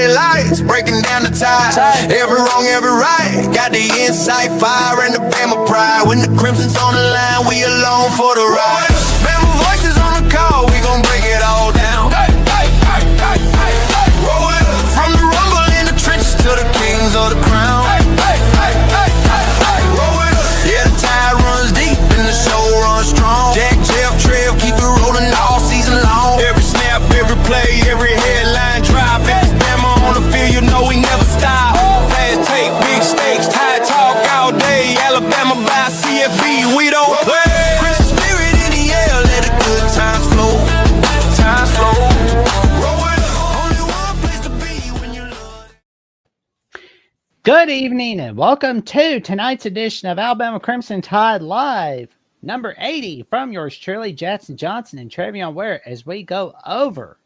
city lights, breaking down the ties. Every wrong, every right. Got the insight, fire, and the Bama pride. When the crimson's on the line, we alone for the ride. Bama voices on the call, we gon' break it all down. Roll it up. From the rumble in the trenches to the kings of the crown. Roll it up. Yeah, the tide runs deep and the show runs strong. Jack, Jeff, Trev, keep it rolling all season long. Every snap, every play, every headline drop. If it's Bama on the field, you know we never stop. Fast take, big stakes, tide talk all day. Alabama by CFB, we don't play. Christian spirit in the air, let the good times flow. Times flow. Good evening and welcome to tonight's edition of Alabama Crimson Tide Live, number 80, from yours truly, Jackson Johnson and Trevion Ware, as we go over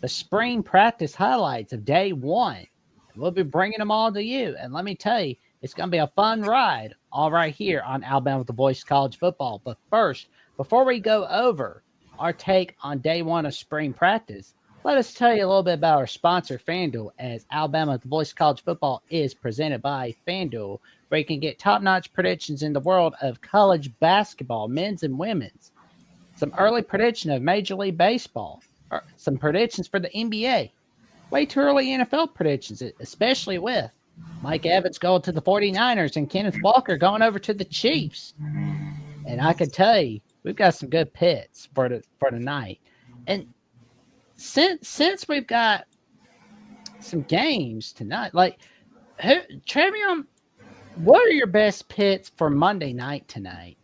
the spring practice highlights of day one. We'll be bringing them all to you, and let me tell you, it's going to be a fun ride all right here on Alabama with the Voice College Football. But first, before we go over our take on day one of spring practice, let us tell you a little bit about our sponsor, FanDuel, as Alabama with the Voice College Football is presented by FanDuel, where you can get top-notch predictions in the world of college basketball, men's and women's, some early prediction of Major League Baseball, some predictions for the NBA, way too early NFL predictions, especially with Mike Evans going to the 49ers and Kenneth Walker going over to the Chiefs. And I can tell you, we've got some good picks for tonight. And since we've got some games tonight, Trevion, what are your best picks for Monday night tonight?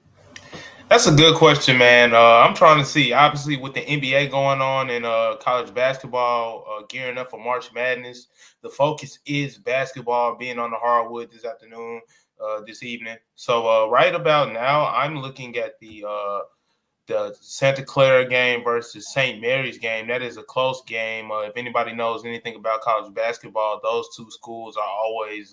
That's a good question, man. I'm trying to see, obviously, with the NBA going on and college basketball gearing up for March Madness, the focus is basketball being on the hardwood this afternoon, this evening. So right about now, I'm looking at the Santa Clara game versus St. Mary's game. That is a close game. If anybody knows anything about college basketball, those two schools are always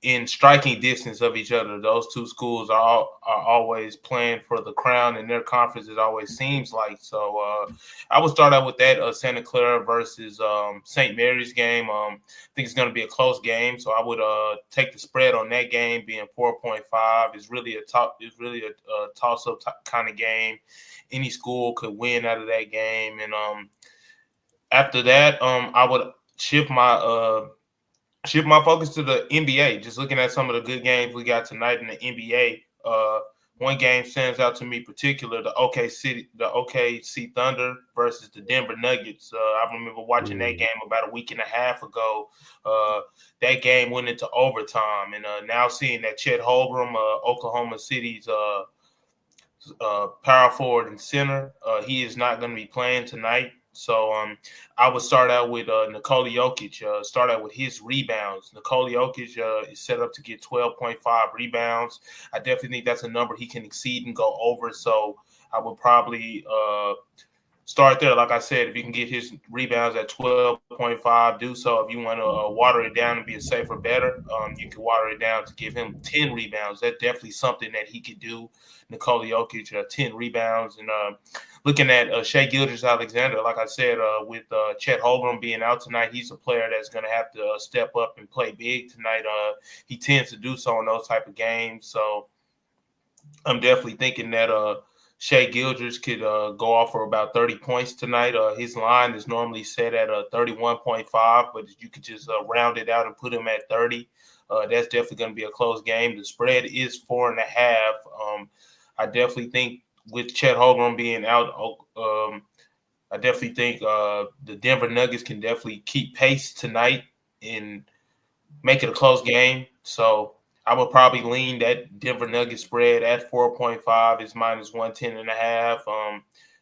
in striking distance of each other. Those two schools are always playing for the crown in their conference, it always seems like. So I would start out with that Santa Clara versus St. Mary's game. I think it's going to be a close game, so I would take the spread on that game being 4.5. It's really a toss-up kind of game. Any school could win out of that game, and after that, I would shift my focus to the NBA. Just looking at some of the good games we got tonight in the NBA. One game stands out to me particular, the OKC Thunder versus the Denver Nuggets. I remember watching that game about a week and a half ago. That game went into overtime, and now seeing that Chet Holmgren, Oklahoma City's power forward and center, he is not going to be playing tonight. So I would start out with Nikola Jokic, start out with his rebounds. Nikola Jokic is set up to get 12.5 rebounds. I definitely think that's a number he can exceed and go over. So I would probably start there. Like I said, if you can get his rebounds at 12.5, do so. If you want to water it down and be a safer better, you can water it down to give him 10 rebounds. That's definitely something that he could do. Nikola Jokic, 10 rebounds. And looking at Shai Gilgeous-Alexander, like I said, with Chet Holmgren being out tonight, he's a player that's going to have to step up and play big tonight. He tends to do so in those type of games. So I'm definitely thinking that Shai Gilgeous could go off for about 30 points tonight. His line is normally set at 31.5, but you could just round it out and put him at 30. That's definitely going to be a close game. The spread is 4.5. I definitely think with Chet Holmgren being out, I definitely think the Denver Nuggets can definitely keep pace tonight and make it a close game. So I would probably lean that Denver Nuggets spread at 4.5 is minus 110.5.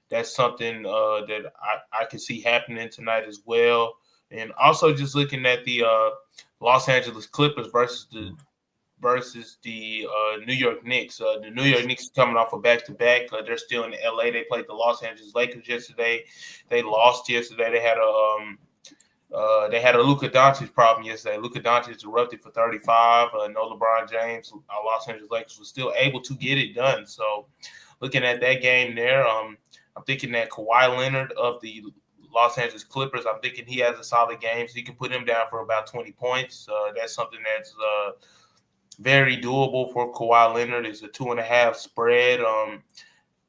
That's something that I can see happening tonight as well. And also just looking at the Los Angeles Clippers versus the New York Knicks. The New York Knicks are coming off a back-to-back. They're still in LA. They played the Los Angeles Lakers yesterday. They lost yesterday. They had a Luka Doncic problem yesterday. Luka Doncic erupted for 35. No LeBron James. Los Angeles Lakers was still able to get it done. So looking at that game there, I'm thinking that Kawhi Leonard of the Los Angeles Clippers. I'm thinking he has a solid game, so you can put him down for about 20 points. That's something that's very doable for Kawhi Leonard. It's a 2.5 spread.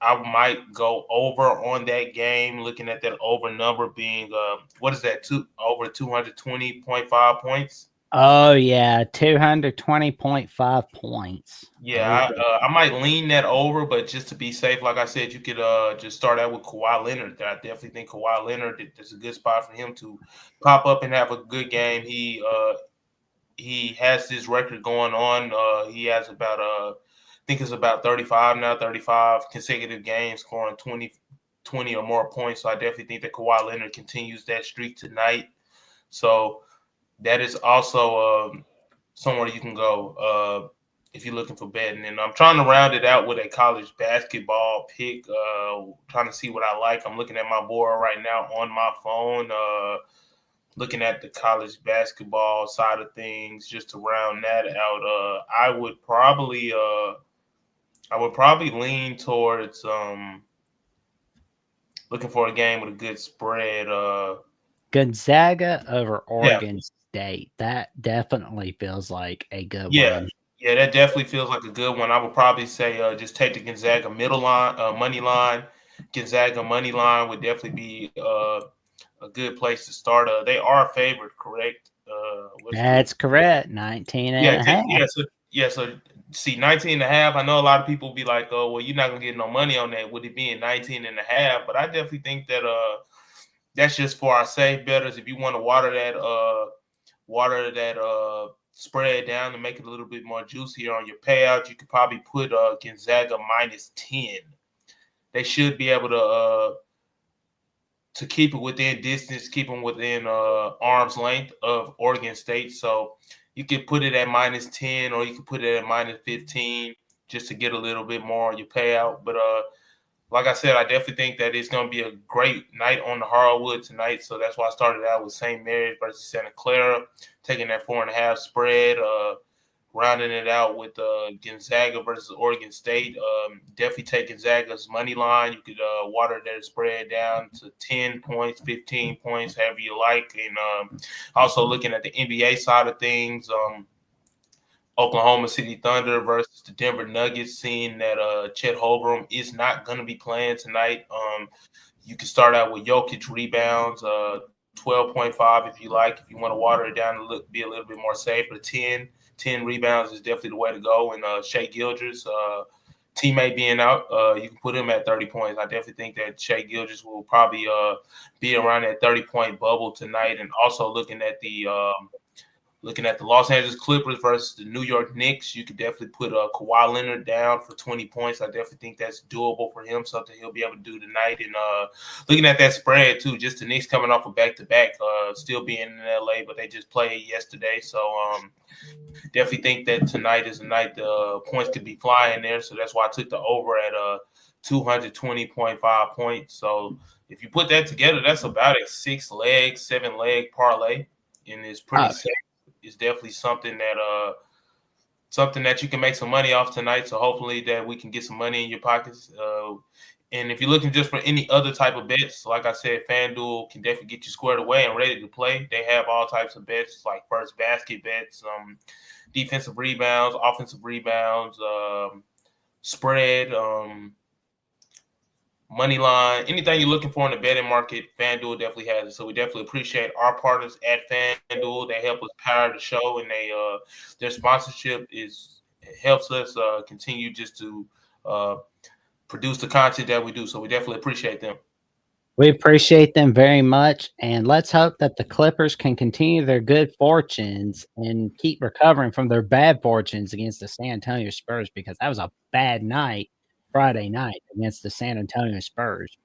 I might go over on that game, looking at that over number being what is that? Over 220.5 points. Oh yeah, 220.5 points. Yeah, I might lean that over, but just to be safe, like I said, you could just start out with Kawhi Leonard. I definitely think Kawhi Leonard is a good spot for him to pop up and have a good game. He has his record going on. He has about I think it's about 35 now, 35 consecutive games scoring 20 or more points. So I definitely think that Kawhi Leonard continues that streak tonight. So that is also somewhere you can go if you're looking for betting. And I'm trying to round it out with a college basketball pick, trying to see what I like. I'm looking at my board right now on my phone, looking at the college basketball side of things just to round that out. I would probably lean towards looking for a game with a good spread. Gonzaga over Oregon State. That definitely feels like a good one. Yeah, that definitely feels like a good one. I would probably say just take the Gonzaga middle line, money line. Gonzaga money line would definitely be a good place to start. They are favored, correct? That's correct. 19 and a half. So see, 19 and a half. I know a lot of people be like, oh, well, you're not going to get no money on that. Would it be in 19 and a half? But I definitely think that that's just for our safe bettors. If you want to water that spread down to make it a little bit more juicier on your payout, you could probably put Gonzaga -10. They should be able to keep it within distance, keep them within arm's length of Oregon State. So you could put it at -10, or you could put it at -15 just to get a little bit more on your payout. But like I said, I definitely think that it's going to be a great night on the hardwood tonight. So that's why I started out with St. Mary's versus Santa Clara, taking that 4.5 spread, rounding it out with Gonzaga versus Oregon State. Definitely take Gonzaga's money line. You could water that spread down to 10 points, 15 points, however you like. And also looking at the NBA side of things, Oklahoma City Thunder versus the Denver Nuggets, seeing that Chet Holmgren is not going to be playing tonight. You can start out with Jokic rebounds, 12.5 if you like. If you want to water it down and be a little bit more safe, but 10 rebounds is definitely the way to go. And Shai Gilgeous, teammate being out, you can put him at 30 points. I definitely think that Shai Gilgeous will probably be around that 30-point bubble tonight. And also looking at the Los Angeles Clippers versus the New York Knicks, you could definitely put Kawhi Leonard down for 20 points. I definitely think that's doable for him, something he'll be able to do tonight. And looking at that spread, too, just the Knicks coming off a back-to-back, still being in L.A., but they just played yesterday. So definitely think that tonight is a night the points could be flying there. So that's why I took the over at 220.5 points. So if you put that together, that's about a 6-leg, 7-leg parlay, and it's pretty safe. It's definitely something that you can make some money off tonight. So hopefully that we can get some money in your pockets. And if you're looking just for any other type of bets, like I said, FanDuel can definitely get you squared away and ready to play. They have all types of bets, like first basket bets, defensive rebounds, offensive rebounds, spread, money line, anything you're looking for in the betting market, FanDuel definitely has it. So we definitely appreciate our partners at FanDuel. They help us power the show, and their sponsorship helps us continue just to produce the content that we do. So we definitely appreciate them. We appreciate them very much, and let's hope that the Clippers can continue their good fortunes and keep recovering from their bad fortunes against the San Antonio Spurs, because that was a bad night Friday night against the San Antonio Spurs.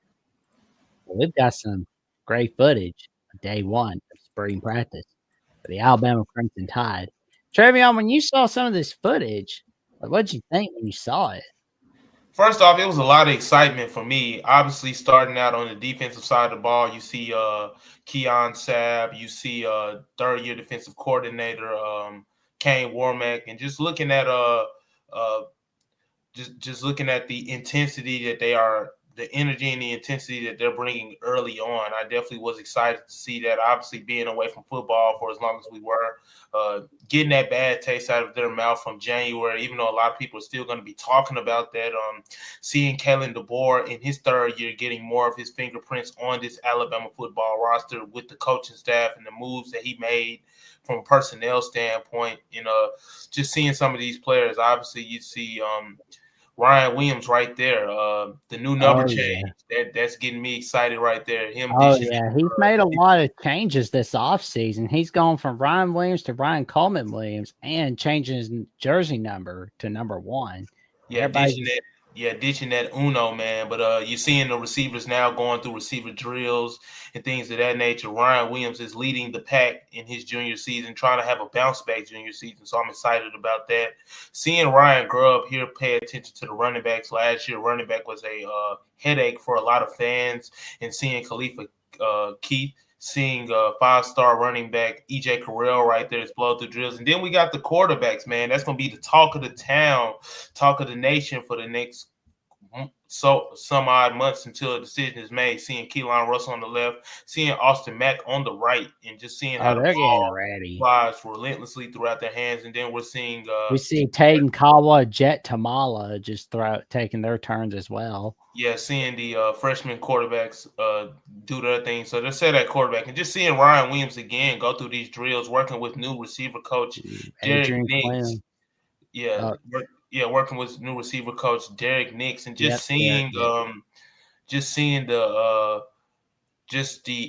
Well, we've got some great footage of day one of spring practice for the Alabama Crimson Tide. Trevion, when you saw some of this footage, what did you think when you saw it? First off, it was a lot of excitement for me. Obviously, starting out on the defensive side of the ball, you see Keon Sabb, you see third-year defensive coordinator Kane Warmack, and just looking at just looking at the intensity that they are the energy and the intensity that they're bringing early on. I definitely was excited to see that. Obviously, being away from football for as long as we were, getting that bad taste out of their mouth from January, even though a lot of people are still going to be talking about that. Seeing Kalen DeBoer in his third year getting more of his fingerprints on this Alabama football roster with the coaching staff and the moves that he made from a personnel standpoint, just seeing some of these players. Obviously, you see Ryan Williams right there, the new number change. That's getting me excited right there. He's made a lot of changes this offseason. He's gone from Ryan Williams to Ryan Coleman Williams and changing his jersey number to number 1. Yeah, ditching that Uno, man. But you're seeing the receivers now going through receiver drills and things of that nature. Ryan Williams is leading the pack in his junior season, trying to have a bounce back junior season. So I'm excited about that. Seeing Ryan Grubb here pay attention to the running backs. Last year, running back was a headache for a lot of fans. And seeing Khalifa Keith, seeing 5-star running back EJ Carrell right there is blow through drills. And then we got the quarterbacks, man. That's going to be the talk of the town, talk of the nation for the next some odd months until a decision is made. Seeing Keelan Russell on the left, seeing Austin Mack on the right, and just seeing how the ball flies relentlessly throughout their hands. And then we're seeing we see Taden Kawa, Jet Tamala just taking their turns as well. Yeah, seeing the freshman quarterbacks do their thing. So just say that quarterback, and just seeing Ryan Williams again go through these drills, working with new receiver coach Derek Nix. Working with new receiver coach Derek Nix, and just seeing the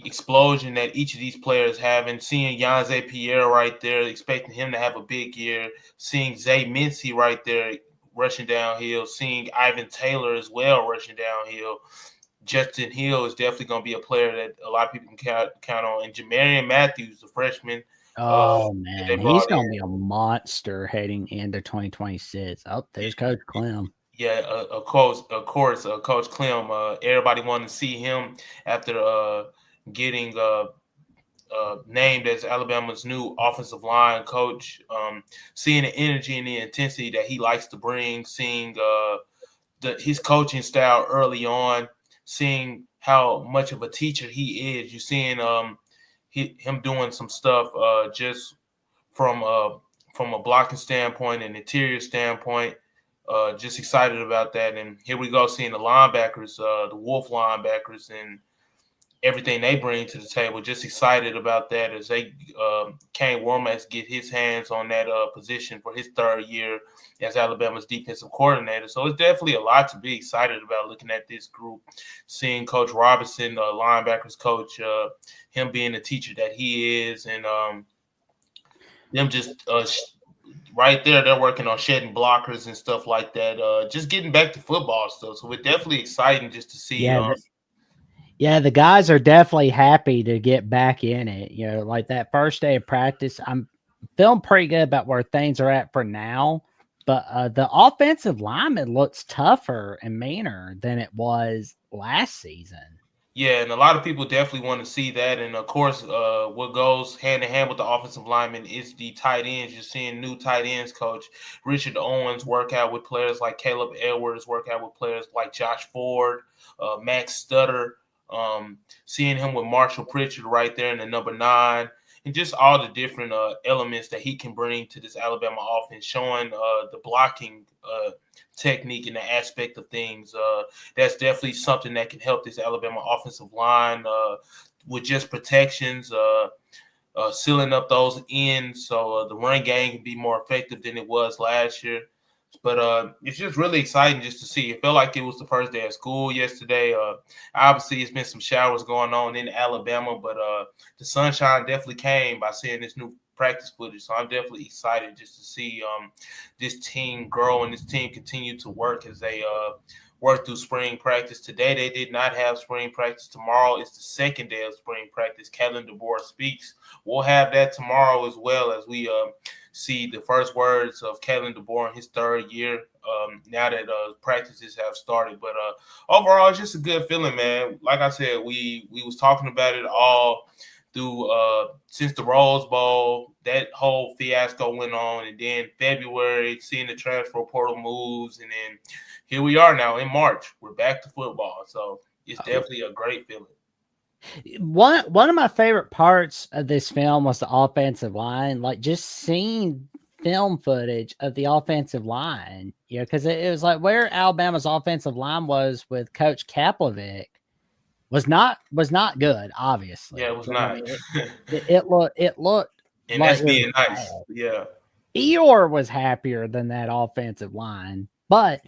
explosion that each of these players have, and seeing Yanze Pierre right there, expecting him to have a big year. Seeing Zay Mincy right there rushing downhill, seeing Ivan Taylor as well rushing downhill. Justin Hill is definitely going to be a player that a lot of people can count on. And Jamarian Matthews, the freshman. Oh, man, he's going to be a monster heading into 2026. Oh, there's Coach Clem. Yeah, of course, Coach Clem. Everybody wanted to see him after getting named as Alabama's new offensive line coach. Seeing the energy and the intensity that he likes to bring, seeing his coaching style early on, seeing how much of a teacher he is. You're seeing him doing some stuff just from a blocking standpoint and interior standpoint. Just excited about that. And here we go, seeing the linebackers, the Wolf linebackers, and everything they bring to the table. Just excited about that as Kane Wormax get his hands on that position for his third year as Alabama's defensive coordinator. So it's definitely a lot to be excited about looking at this group, seeing Coach Robinson, the linebackers coach, him being the teacher that he is, and them just right there, they're working on shedding blockers and stuff like that, just getting back to football stuff. So it's definitely exciting just to see. Yeah, the guys are definitely happy to get back in it. Like that first day of practice, I'm feeling pretty good about where things are at for now. But the offensive lineman looks tougher and meaner than it was last season. Yeah, and a lot of people definitely want to see that. And, of course, what goes hand-in-hand with the offensive lineman is the tight ends. You're seeing new tight ends coach Richard Owens work out with players like Caleb Edwards, work out with players like Josh Ford, Max Stutter. Seeing him with Marshall Pritchard right there in the number 9, and just all the different elements that he can bring to this Alabama offense, showing the blocking technique and the aspect of things. That's definitely something that can help this Alabama offensive line with just protections, sealing up those ends so the run game can be more effective than it was last year. But it's just really exciting just to see. It felt like it was the first day of school yesterday. Obviously, it's been some showers going on in Alabama, but the sunshine definitely came by seeing this new practice footage. So I'm definitely excited just to see this team grow and this team continue to work as they work through spring practice. Today, they did not have spring practice. Tomorrow is the second day of spring practice. Kalen DeBoer speaks. We'll have that tomorrow as well as we see the first words of Kalen DeBoer in his third year now that practices have started. But overall, it's just a good feeling, man. Like I said, we was talking about it all through since the Rose Bowl. That whole fiasco went on, and then February, seeing the transfer portal moves, and then here we are now in March. We're back to football, so it's definitely a great feeling. One of my favorite parts of this film was the offensive line, like just seeing film footage of the offensive line, because it was like where Alabama's offensive line was with Coach Kaplick was not good, obviously. Yeah, it was I not. mean, it looked And like that's it being was nice. bad. Yeah. Eeyore was happier than that offensive line, but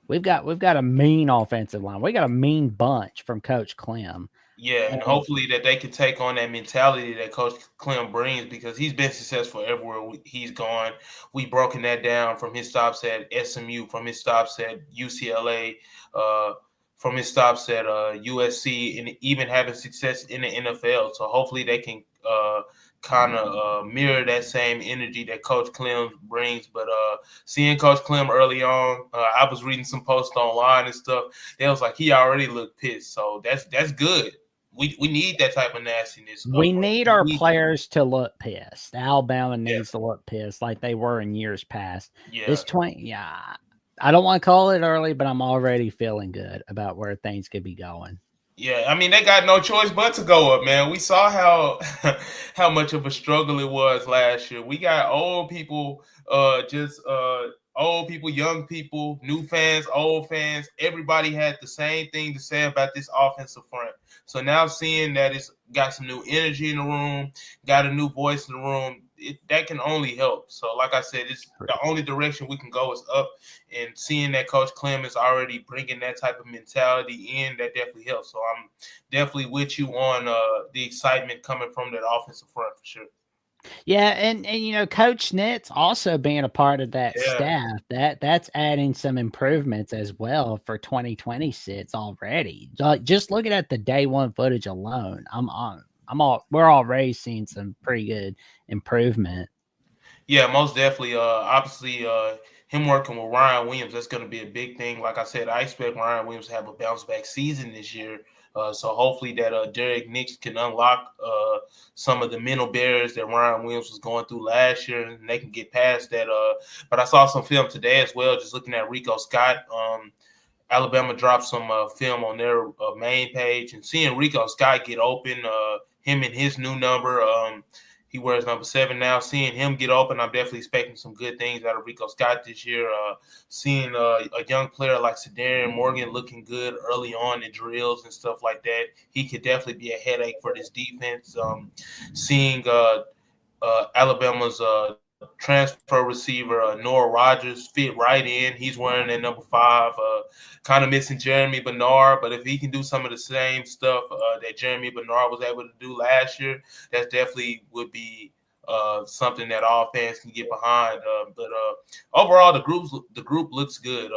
we've got a mean offensive line. We got a mean bunch from Coach Clem. Yeah, and hopefully that they can take on that mentality that Coach Clem brings, because he's been successful everywhere he's gone. We've broken that down from his stops at SMU, from his stops at UCLA, from his stops at USC, and even having success in the NFL. So hopefully they can kind of mirror that same energy that Coach Clem brings. But seeing Coach Clem early on, I was reading some posts online and stuff. They was like, he already looked pissed. So that's good. We need that type of nastiness. We need our players to look pissed. Alabama needs to look pissed like they were in years past. Yeah. I don't want to call it early, but I'm already feeling good about where things could be going. Yeah, I mean, they got no choice but to go up, man. We saw how much of a struggle it was last year. We got old people, old people, young people, new fans, old fans. Everybody had the same thing to say about this offensive front. So now seeing that it's got some new energy in the room, got a new voice in the room, that can only help. So like I said, it's the only direction we can go is up, and seeing that Coach Clem is already bringing that type of mentality in, that definitely helps. So I'm definitely with you on the excitement coming from that offensive front for sure. Yeah, and Coach Schnitt's also being a part of that staff. That's adding some improvements as well for 2026 already. Just looking at the day one footage alone, we're already seeing some pretty good improvement. Yeah, most definitely. Obviously, him working with Ryan Williams, that's going to be a big thing. Like I said, I expect Ryan Williams to have a bounce back season this year. So hopefully that Derek Nix can unlock some of the mental barriers that Ryan Williams was going through last year, and they can get past that. But I saw some film today as well, just looking at Rico Scott. Alabama dropped some film on their main page, and seeing Rico Scott get open, him and his new number. He wears number 7 now. Seeing him get open, I'm definitely expecting some good things out of Rico Scott this year. Seeing a young player like Cedarian Morgan looking good early on in drills and stuff like that, he could definitely be a headache for this defense. Seeing Alabama's transfer receiver Noah Rogers fit right in. He's wearing that number 5. Kind of missing Jeremy Bernard, but if he can do some of the same stuff that Jeremy Bernard was able to do last year, that definitely would be something that all fans can get behind. But overall, the group looks good.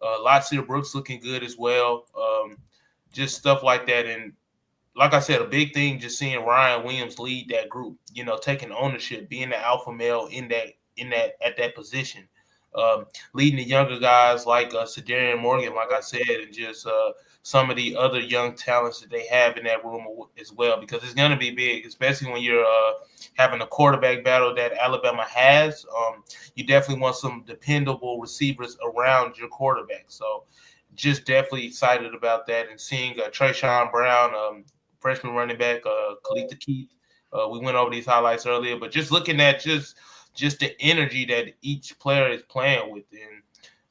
Latsir Brooks looking good as well. Just stuff like that. And like I said, a big thing just seeing Ryan Williams lead that group, taking ownership, being the alpha male at that position, leading the younger guys like Cedarian Morgan, like I said, and just some of the other young talents that they have in that room as well, because it's going to be big, especially when you're having a quarterback battle that Alabama has. You definitely want some dependable receivers around your quarterback. So just definitely excited about that, and seeing Trayshawn Brown, freshman running back, Khalid Keith. We went over these highlights earlier, but just looking at just the energy that each player is playing with. And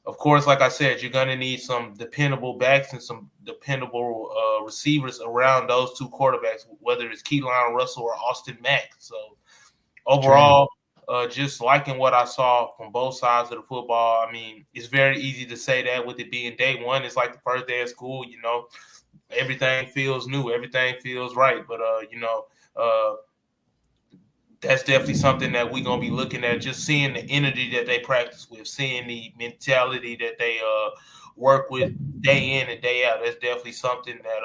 of course, like I said, you're going to need some dependable backs and some dependable receivers around those two quarterbacks, whether it's Keelan Russell or Austin Mack. So overall, just liking what I saw from both sides of the football. I mean, it's very easy to say that with it being day one. It's like the first day of school, everything feels new, everything feels right. But that's definitely something that we're gonna be looking at. Just seeing the energy that they practice with, seeing the mentality that they work with day in and day out. That's definitely something that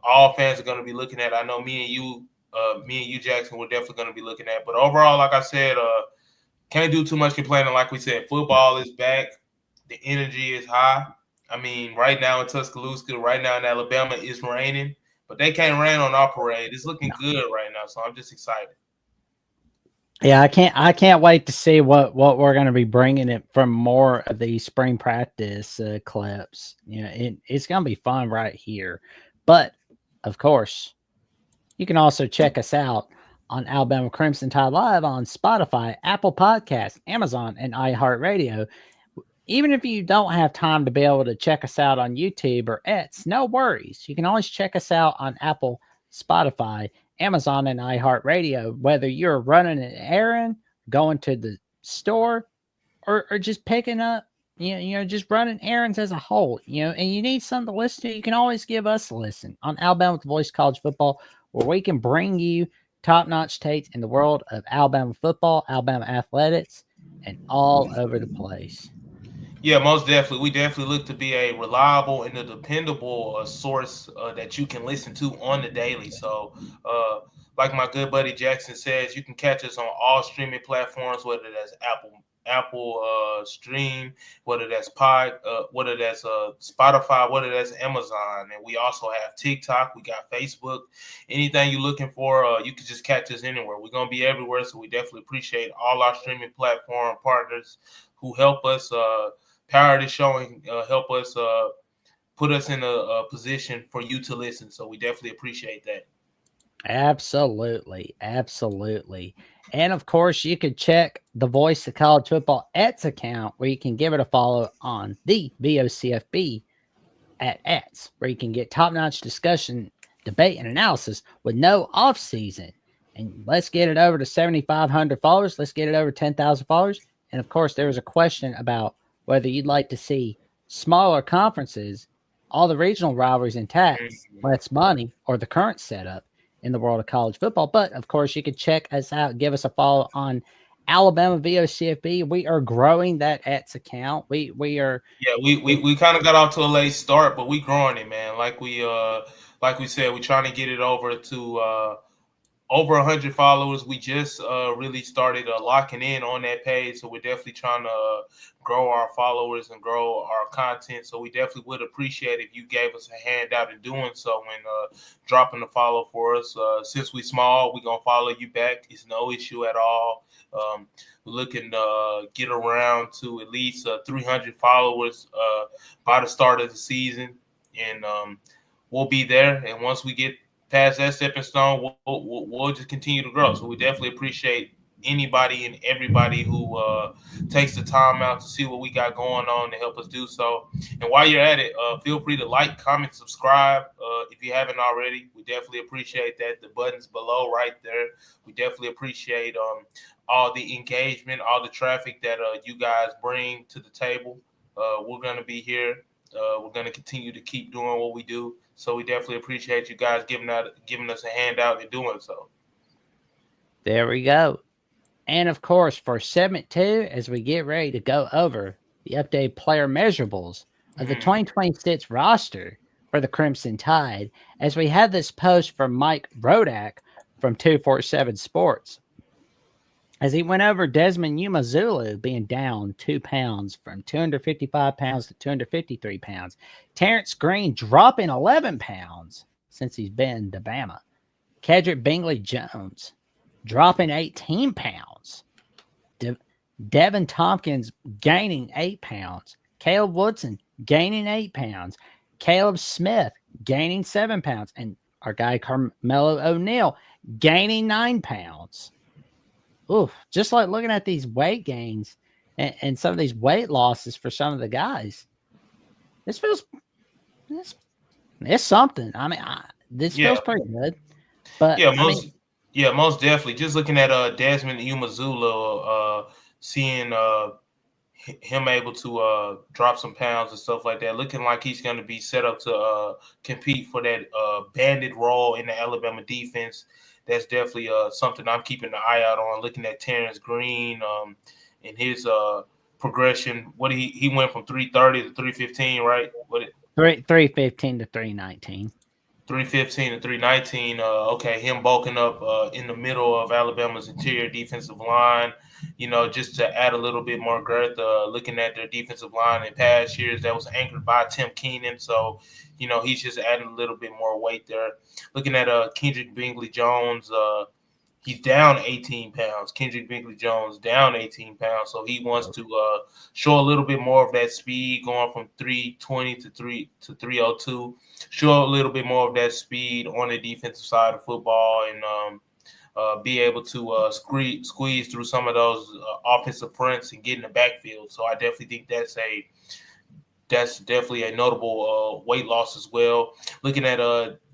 all fans are gonna be looking at. I know me and you, Jackson, we're definitely gonna be looking at. But overall, like I said, can't do too much complaining. Like we said, football is back. The energy is high. I mean, right now in Tuscaloosa, right now in Alabama, it's raining. But they can't rain on our parade. It's looking good right now, so I'm just excited. Yeah, I can't wait to see what we're going to be bringing it from more of these spring practice clips. It's going to be fun right here. But of course, you can also check us out on Alabama Crimson Tide Live on Spotify, Apple Podcasts, Amazon, and iHeartRadio. Even if you don't have time to be able to check us out on YouTube or X, no worries. You can always check us out on Apple, Spotify, Amazon, and iHeartRadio, whether you're running an errand, going to the store, or just picking up, just running errands as a whole, and you need something to listen to, you can always give us a listen on Alabama with the Voice College Football, where we can bring you top-notch takes in the world of Alabama football, Alabama athletics, and all over the place. Yeah, most definitely. We definitely look to be a reliable and a dependable source that you can listen to on the daily. So, like my good buddy Jackson says, you can catch us on all streaming platforms, whether that's Apple Stream, whether that's Spotify, whether that's Amazon, and we also have TikTok. We got Facebook. Anything you're looking for, you can just catch us anywhere. We're gonna be everywhere, so we definitely appreciate all our streaming platform partners who help us power the show and help us put us in a position for you to listen. So we definitely appreciate that. Absolutely. And of course, you could check the Voice of College Football X account, where you can give it a follow on the VOCFB at X, where you can get top-notch discussion, debate, and analysis with no off-season. And let's get it over to 7,500 followers. Let's get it over 10,000 followers. And of course, there was a question about whether you'd like to see smaller conferences, all the regional rivalries intact, less money, or the current setup in the world of college football. But of course, you can check us out, give us a follow on Alabama VOCFB. We are growing that X account. We are. Yeah, we kind of got off to a late start, but we growing it, man. Like we said, we're trying to get it over to over 100 followers. We just really started locking in on that page, so we're definitely trying to grow our followers and grow our content. So we definitely would appreciate if you gave us a handout in doing so when dropping the follow for us. Since we small, we're gonna follow you back. It's no issue at all. We're looking to get around to at least 300 followers by the start of the season, and we'll be there. And once we get past that stepping stone, we'll just continue to grow. So we definitely appreciate anybody and everybody who takes the time out to see what we got going on to help us do so. And while you're at it, feel free to like, comment, subscribe if you haven't already. We definitely appreciate that. The button's below right there. We definitely appreciate all the engagement, all the traffic that you guys bring to the table. We're going to be here. We're going to continue to keep doing what we do. So we definitely appreciate you guys giving us a handout in doing so. There we go. And of course, for segment 2, as we get ready to go over the updated player measurables of the 2026 roster for the Crimson Tide, as we have this post from Mike Rodak from 247 Sports, as he went over Desmond Umazulu being down 2 pounds from 255 pounds to 253 pounds. Terrence Green dropping 11 pounds since he's been to Bama. Kedrick Bingley Jones dropping 18 pounds. Devin Tompkins gaining 8 pounds. Caleb Woodson gaining 8 pounds. Caleb Smith gaining 7 pounds. And our guy Carmelo O'Neal gaining 9 pounds. Oof, just like looking at these weight gains and some of these weight losses for some of the guys. This feels it's something. I mean, this feels pretty good. But most definitely. Just looking at Desmond Umazulu, seeing him able to drop some pounds and stuff like that, looking like he's going to be set up to compete for that bandit role in the Alabama defense. That's definitely something I'm keeping an eye out on. Looking at Terrence Green and his progression. What he went from 330 to 315, right? 315 to 319. 315 and 319. Okay, him bulking up in the middle of Alabama's interior defensive line, just to add a little bit more girth. Looking at their defensive line in past years, that was anchored by Tim Keenan. So, he's just adding a little bit more weight there. Looking at Kendrick Bingley Jones, he's down 18 pounds. Kendrick Bingley Jones down 18 pounds. So he wants to show a little bit more of that speed, going from 320 to 302. Show a little bit more of that speed on the defensive side of football, and be able to squeeze through some of those offensive fronts and get in the backfield. So I definitely think that's definitely a notable weight loss as well. Looking at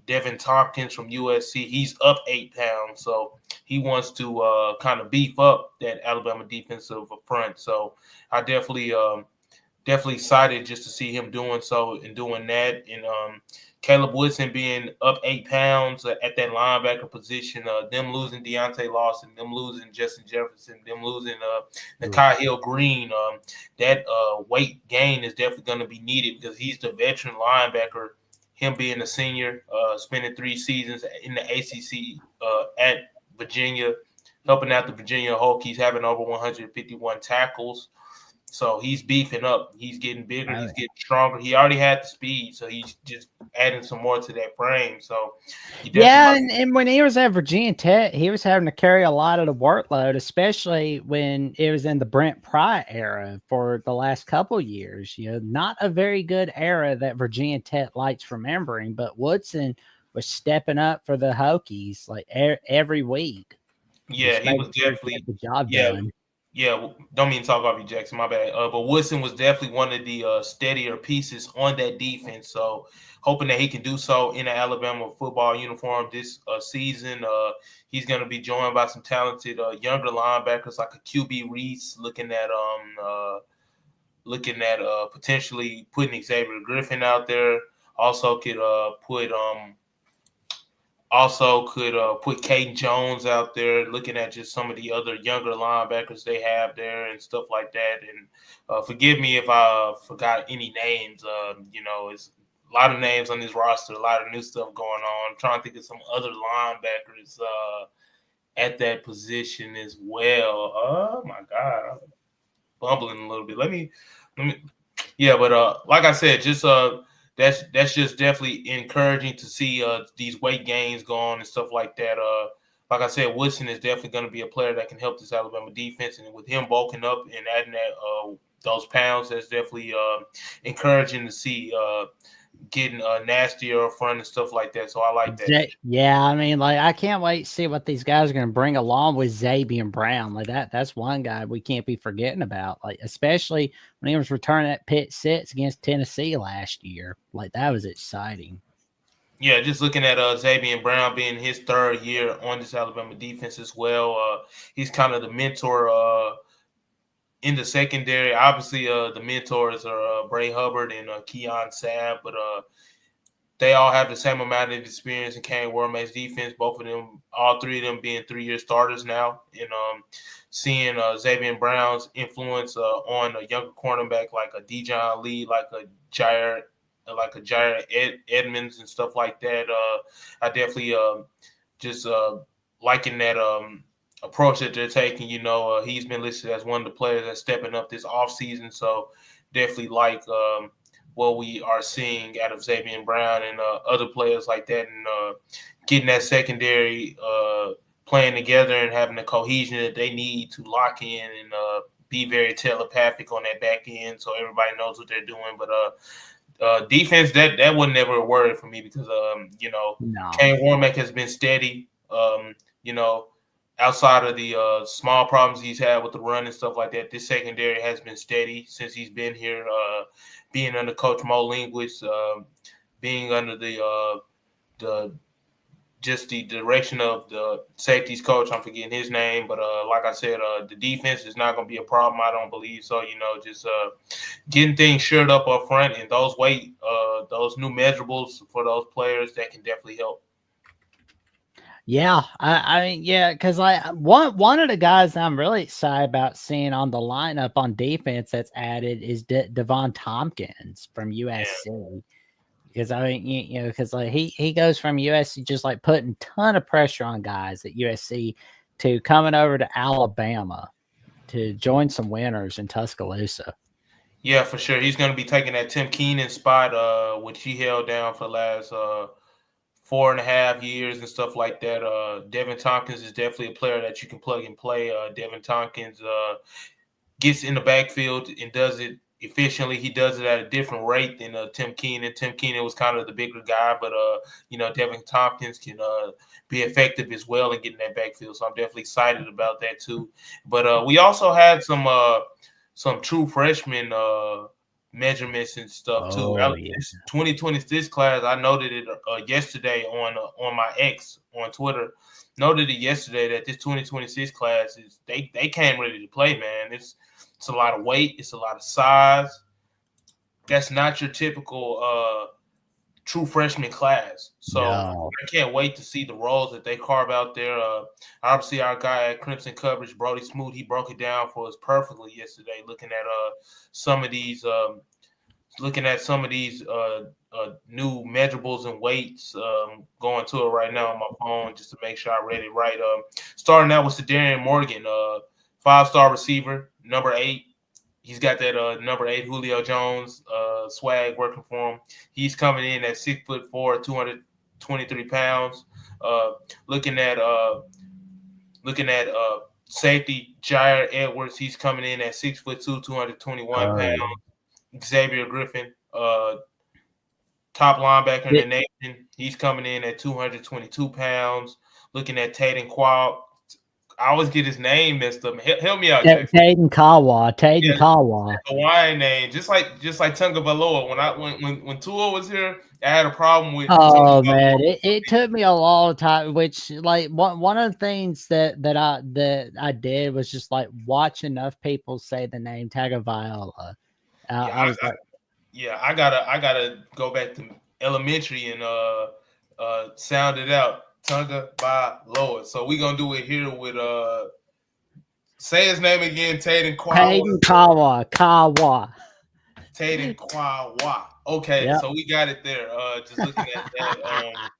Devin Tompkins from USC, he's up 8 pounds. So he wants to kind of beef up that Alabama defensive front. So I definitely excited just to see him doing so and doing that. And Caleb Woodson being up 8 pounds at that linebacker position, them losing Deontay Lawson, them losing Justin Jefferson, them losing Nakai Hill-Green, that weight gain is definitely going to be needed because he's the veteran linebacker. Him being a senior, spending 3 seasons in the ACC at Virginia, helping out the Virginia Hokies, having over 151 tackles. So he's beefing up. He's getting bigger. He's getting stronger. He already had the speed, so he's just adding some more to that frame. So and when he was at Virginia Tech, he was having to carry a lot of the workload, especially when it was in the Brent Pry era for the last couple of years. Not a very good era that Virginia Tech likes remembering, but Woodson was stepping up for the Hokies like every week. Yeah, he was definitely the job done. Yeah, don't mean to talk off you, Jackson. My bad. But Woodson was definitely one of the steadier pieces on that defense. So hoping that he can do so in an Alabama football uniform this season. He's going to be joined by some talented younger linebackers like a QB Reese. Looking at potentially putting Xavier Griffin out there. Also could put Caden Jones out there, looking at just some of the other younger linebackers they have there and stuff like that. And forgive me if I forgot any names. It's a lot of names on this roster, a lot of new stuff going on. I'm trying to think of some other linebackers at that position as well. Oh, my God. I'm bumbling a little bit. Let me. Yeah, but like I said, just that's just definitely encouraging to see these weight gains go on and stuff like that. Like I said, Woodson is definitely going to be a player that can help this Alabama defense, and with him bulking up and adding those pounds, that's definitely encouraging to see. Getting nastier up front and stuff like that. So I like that. Yeah, I mean, I can't wait to see what these guys are going to bring along with Xavier Brown. That's one guy we can't be forgetting about. Especially when he was returning at Pitt 6 against Tennessee last year. That was exciting. Yeah, just looking at Xavier Brown being his 3rd year on this Alabama defense as well. He's kind of the mentor in the secondary. Obviously, the mentors are Bray Hubbard and Keon Sabb, but they all have the same amount of experience in Kane Wormack's defense. Both of them, all 3 of them being 3-year starters now. And seeing Xavier Brown's influence on a younger cornerback like a Dijon Lee, like a Jair Edmonds and stuff like that. I definitely just liking that approach that they're taking. He's been listed as one of the players that's stepping up this offseason. So definitely like what we are seeing out of Xavier Brown and other players like that, and getting that secondary playing together and having the cohesion that they need to lock in and be very telepathic on that back end so everybody knows what they're doing. But defense, that would never worry for me because, Kane Wormack has been steady, outside of the small problems he's had with the run and stuff like that. This secondary has been steady since he's been here, being under Coach Mo Linguist, being under the direction of the safeties coach. I'm forgetting his name, but like I said, the defense is not going to be a problem. I don't believe so. Just getting things shored up front and those those new measurables for those players that can definitely help. Yeah, I mean, yeah, because one of the guys I'm really excited about seeing on the lineup on defense that's added is Devon Tompkins from USC. Because I mean, because like he goes from USC just like putting ton of pressure on guys at USC to coming over to Alabama to join some winners in Tuscaloosa. Yeah, for sure. He's going to be taking that Tim Keenan spot, which he held down for the last 4.5 years and stuff like that. Devin Tompkins is definitely a player that you can plug and play. Devin Tompkins gets in the backfield and does it efficiently. He does it at a different rate than Tim Keenan. Tim Keenan was kind of the bigger guy, but Devin Tompkins can be effective as well in getting that backfield. So I'm definitely excited about that too. But we also had some true freshman measurements and stuff too. Oh, yeah. 2026 class, I noted it yesterday on my X on Twitter. Noted it yesterday that this 2026 class they came ready to play, man. It's a lot of weight, it's a lot of size. That's not your typical true freshman class. So No. I can't wait to see the roles that they carve out there. Obviously, our guy at Crimson Coverage, Brody Smoot, he broke it down for us perfectly yesterday, looking at some of these new measurables and weights. Going to it right now on my phone just to make sure I read it right. Starting out with Sedarian Morgan, 5-star receiver, number 8. He's got that number 8 Julio Jones swag working for him. He's coming in at 6'4", 223 pounds. Looking at safety Jair Edwards, he's coming in at 6'2", 221 pounds. Xavier Griffin, top linebacker in the nation, he's coming in at 222 pounds. Looking at Taden Qual. I always get his name messed up. Help me out, Jackson. Taden Kawa. Hawaiian name, just like Tunga Valoa. When Tua was here, I had a problem with. Oh man, it took me a long time. Which like one of the things that I did was just like watch enough people say the name Tagovailoa. I gotta go back to elementary and sound it out. Tunga Valoa. So we're gonna do it here with say his name again, Taden Kawa. Taden Kawa. Okay, yep. So we got it there. Just looking at that.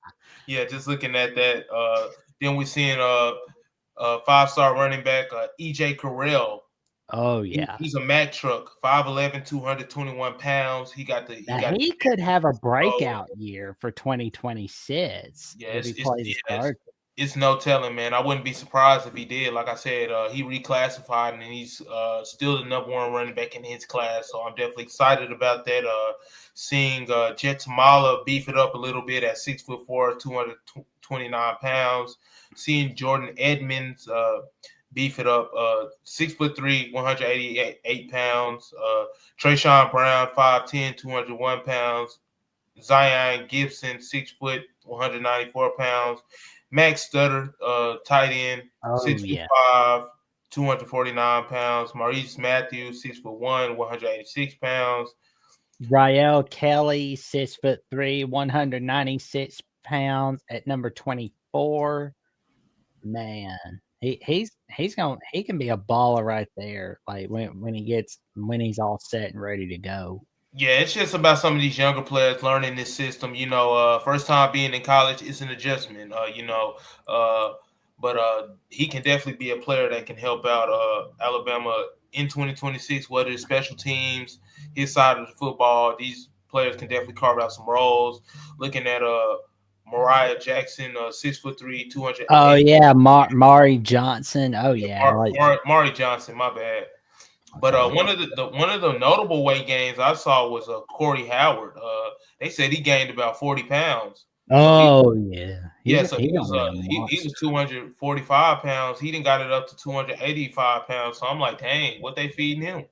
Just looking at that. Then we're seeing a 5-star running back, EJ Carell. Oh yeah, he's a Mack truck, 5'11", 221 pounds. He could have a breakout year for 2026. Yeah, it's no telling, man. I wouldn't be surprised if he did. Like I said, he reclassified and he's still the number 1 running back in his class. So I'm definitely excited about that. Seeing Jet Tamala beef it up a little bit at 6'4", 229 pounds. Seeing Jordan Edmonds beef it up, 6'3", 188 pounds. Trayshawn Brown, 5'10", 201 pounds. Zion Gibson, 6 foot, 194 pounds. Max Stutter, tight end, 6'5", 249 pounds. Maurice Matthews, 6'1", 186 pounds. Rael Kelly, 6'3", 196 pounds at number 24. Man, he can be a baller right there. Like when he's all set and ready to go. Yeah, it's just about some of these younger players learning this system. First time being in college is an adjustment. But he can definitely be a player that can help out Alabama in 2026, whether it's special teams, his side of the football. These players can definitely carve out some roles. Looking at Mariah Jackson, 6'3", 200. Oh yeah, Mari Johnson. Oh yeah, Mari Johnson. My bad. But one of the notable weight gains I saw was Corey Howard. They said he gained about 40 pounds. Oh he was 245 pounds. He didn't got it up to 285 pounds. So I'm like, dang, what they feeding him?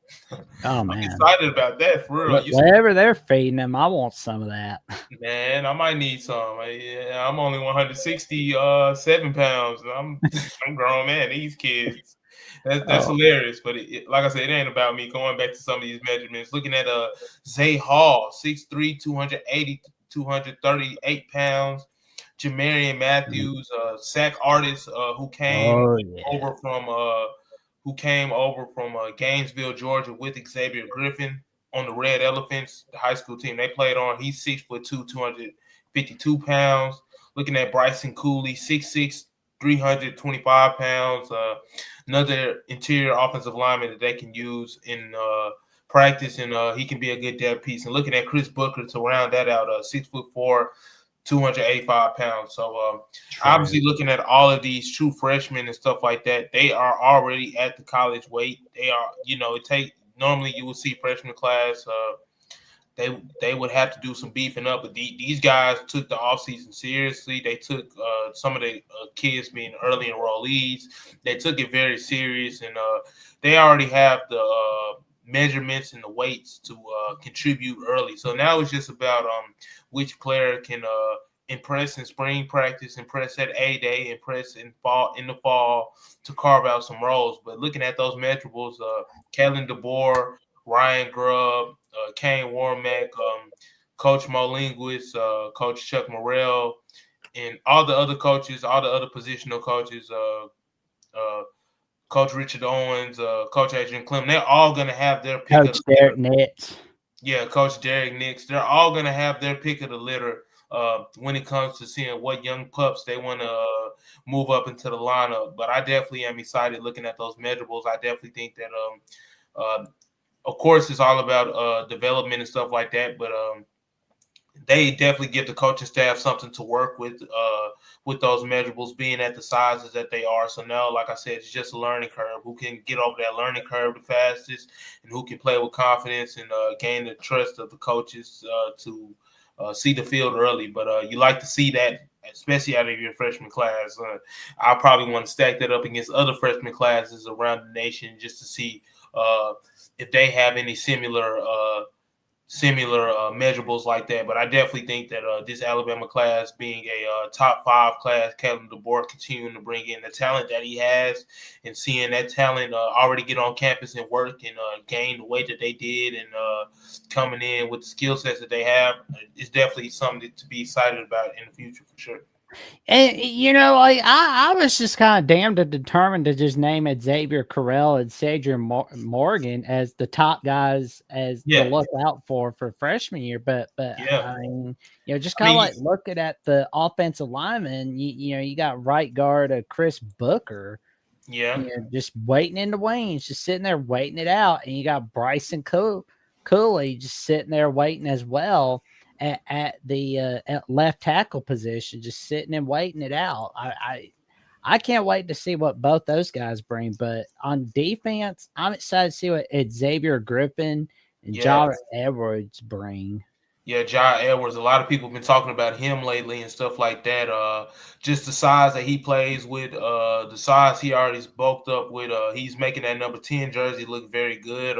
Oh man, I'm excited about that for real. Whatever they're feeding him, I want some of that. Man, I might need some. Yeah, I'm only 167 pounds. I'm grown man. These kids. That's hilarious, but like I said, it ain't about me. Going back to some of these measurements, looking at Zay Hall, 6'3", 238 pounds. Jamarian Matthews, sack artist, who came over from Gainesville, Georgia, with Xavier Griffin. on the Red Elephants, the high school team they played on. He's 6'2", 252 pounds. Looking at Bryson Cooley, 6'6", 325 pounds. Another interior offensive lineman that they can use in practice, and he can be a good depth piece. And looking at Chris Booker to round that out, 6'4", 285 pounds. So obviously looking at all of these true freshmen and stuff like that, they are already at the college weight. They are, normally you would see freshman class, they would have to do some beefing up, but these guys took the offseason seriously. They took some of the kids being early enrollees. They took it very serious, and they already have the measurements and the weights to contribute early. So now it's just about which player can impress in spring practice, impress at A-Day, impress in the fall to carve out some roles. But looking at those measurables, Kellen DeBoer, Ryan Grubb, Kane Warmack, Coach Mo Linguist, Coach Chuck Morrell, and all the other coaches, all the other positional coaches, Coach Richard Owens, Coach Adrian Clem, they're all going to have their pick Coach Derek Nitz. Yeah, Coach Derek Nix. They're all going to have their pick of the litter when it comes to seeing what young pups they want to move up into the lineup. But I definitely am excited looking at those measurables. I definitely think that of course, it's all about development and stuff like that, but they definitely give the coaching staff something to work with those measurables being at the sizes that they are. So now, like I said, it's just a learning curve. Who can get over that learning curve the fastest, and who can play with confidence and gain the trust of the coaches to see the field early. But you like to see that, especially out of your freshman class. I probably want to stack that up against other freshman classes around the nation just to see if they have any similar measurables like that. But I definitely think that this Alabama class being a top 5 class, Kellen DeBoer continuing to bring in the talent that he has and seeing that talent already get on campus and work and gain the weight that they did and coming in with the skill sets that they have is definitely something to be excited about in the future for sure. And like I was just kind of damned and determined to just name Xavier Carell and Cedric Morgan as the top guys to look out for freshman year. But I mean, just kind of like looking at the offensive lineman. You got right guard Chris Booker. Yeah, just waiting in the wings, just sitting there waiting it out, and you got Bryson Cooley just sitting there waiting as well. At the left tackle position, just sitting and waiting it out. I can't wait to see what both those guys bring. But on defense, I'm excited to see what Xavier Griffin and John Edwards bring. Yeah, John Edwards. A lot of people have been talking about him lately and stuff like that. Just the size that he plays with, the size he already bulked up with. He's making that number 10 jersey look very good.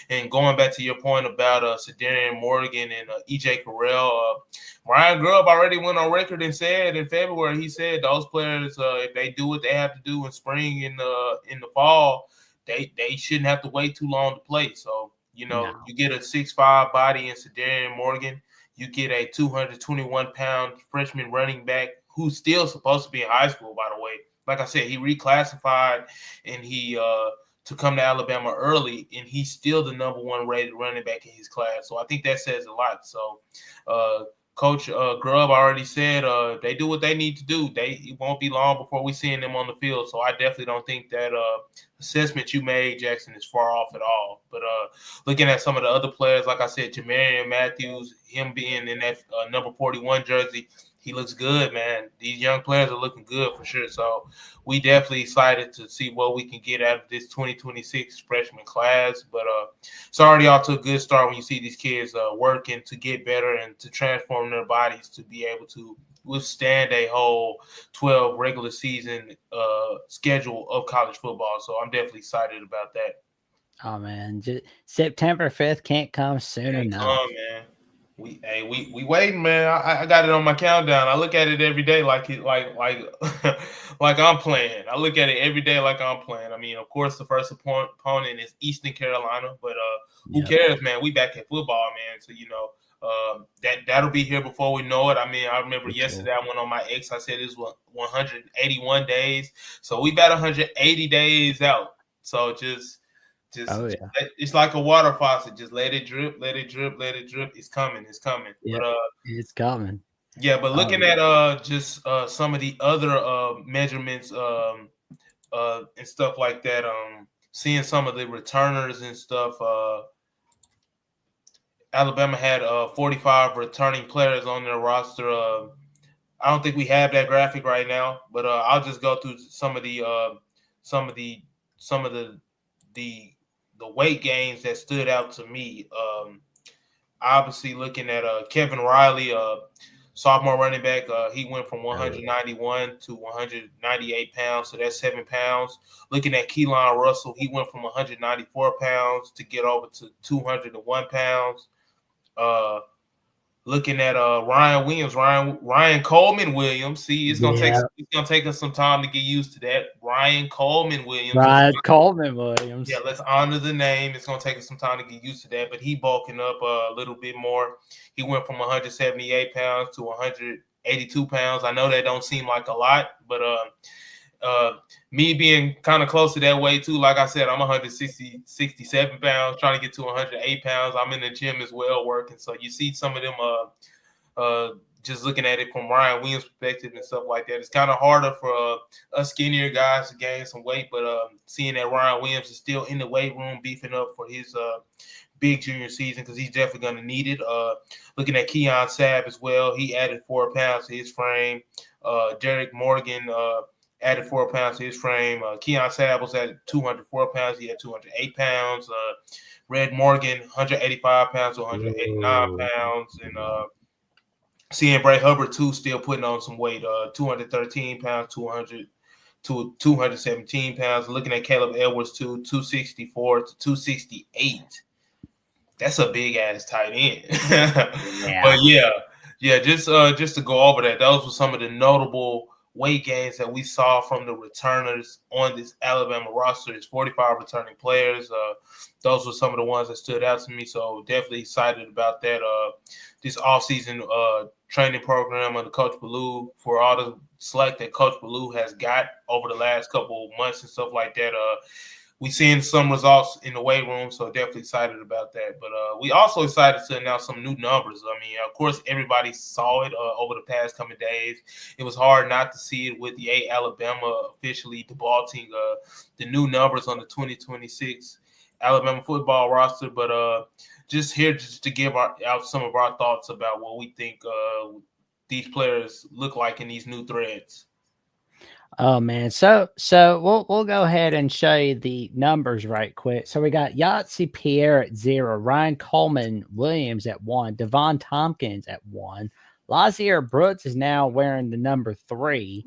And going back to your point about Cedarian Morgan and E.J. Carell, Ryan Grubb already went on record and said in February, he said those players, if they do what they have to do in spring and in the fall, they shouldn't have to wait too long to play. So, you get a 6'5" body in Cedarian Morgan. You get a 221-pound freshman running back who's still supposed to be in high school, by the way. Like I said, he reclassified and he to come to Alabama early, and he's still the number 1 rated running back in his class. So I think that says a lot. So Coach Grubb already said they do what they need to do. It won't be long before we seeing them on the field. So I definitely don't think that assessment you made, Jackson, is far off at all. But looking at some of the other players, like I said, Jamarian Matthews, him being in that number 41 jersey, he looks good, man. These young players are looking good for sure. So we definitely excited to see what we can get out of this 2026 freshman class. But it's already off to a good start when you see these kids working to get better and to transform their bodies to be able to withstand a whole 12 regular season schedule of college football. So I'm definitely excited about that. Oh man, September 5th can't come soon enough. Man. We waiting, man. I got it on my countdown. I look at it every day like like I'm playing. I look at it every day like I'm playing. I mean, of course, the first opponent is Eastern Carolina, but who cares, man? We back at football, man. So that'll be here before we know it. I mean, I remember yesterday I went on my X. I said it's 181 days. So we about 180 days out. So just Oh yeah. It's like a water faucet. Just let it drip, let it drip, let it drip. It's coming. It's coming. Yeah, But it's coming. yeah. But looking at just some of the other measurements and stuff like that. Seeing some of the returners and stuff. Alabama had 45 returning players on their roster. I don't think we have that graphic right now, but I'll just go through some of the weight gains that stood out to me. Obviously, looking at Kevin Riley, sophomore running back, he went from 191 to 198 pounds, so that's 7 pounds. Looking at Keelan Russell, he went from 194 pounds to get over to 201 pounds. Looking at Ryan Williams, Ryan Coleman Williams. See, it's gonna take us some time to get used to that. Ryan Coleman Williams. Yeah, let's honor the name. It's gonna take us some time to get used to that, but he bulking up a little bit more. He went from 178 pounds to 182 pounds. I know that don't seem like a lot, but me being kind of close to that weight too, like I said, I'm 167 pounds, trying to get to 108 pounds. I'm in the gym as well working. So you see some of them just looking at it from Ryan Williams' perspective and stuff like that. It's kind of harder for us skinnier guys to gain some weight, but seeing that Ryan Williams is still in the weight room beefing up for his big junior season, because he's definitely going to need it. Looking at Keon Sabb as well, he added 4 pounds to his frame. Derek Morgan added 4 pounds to his frame. Keon Sabb was at 204 pounds. He had 208 pounds. Red Morgan, 185 pounds to 189 pounds. And seeing Bray Hubbard, too, still putting on some weight, 213 pounds, 217 pounds. Looking at Caleb Edwards, too, 264 to 268. That's a big-ass tight end. Yeah. But, just to go over that, those were some of the notable weight gains that we saw from the returners on this Alabama roster. It's 45 returning players. Those were some of the ones that stood out to me. So definitely excited about that. This offseason training program under Coach Ballou, for all the slack that Coach Ballou has got over the last couple of months and stuff like that. We seeing some results in the weight room, so definitely excited about that. But we also excited to announce some new numbers. I mean, of course, everybody saw it over the past coming days. It was hard not to see it with the Alabama officially debuting the new numbers on the 2026 Alabama football roster. But just to give out some of our thoughts about what we think these players look like in these new threads. Oh man, so we'll go ahead and show you the numbers right quick. So we got Yahtzee Pierre at 0, Ryan Coleman Williams at 1, Devon Tompkins at 1, Lazier Brooks is now wearing the number 3,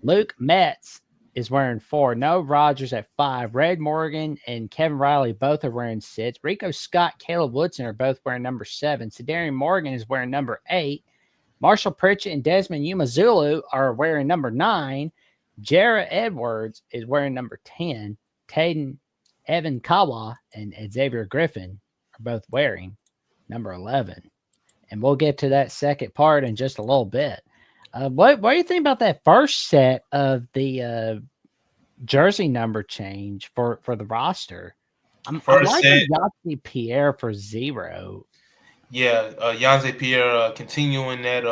Luke Metz is wearing 4, Noah Rogers at 5, Red Morgan and Kevin Riley both are wearing 6, Rico Scott, Caleb Woodson are both wearing number 7, Sedarian Morgan is wearing number 8, Marshall Pritchett and Desmond Umazulu are wearing number 9. Jarrah Edwards is wearing number 10. Caden Evan Kawa and Xavier Griffin are both wearing number 11. And we'll get to that second part in just a little bit. What do you think about that first set of the jersey number change for the roster? I'm liking Yahtzee Pierre for 0. Yeah, Yahtzee Pierre continuing that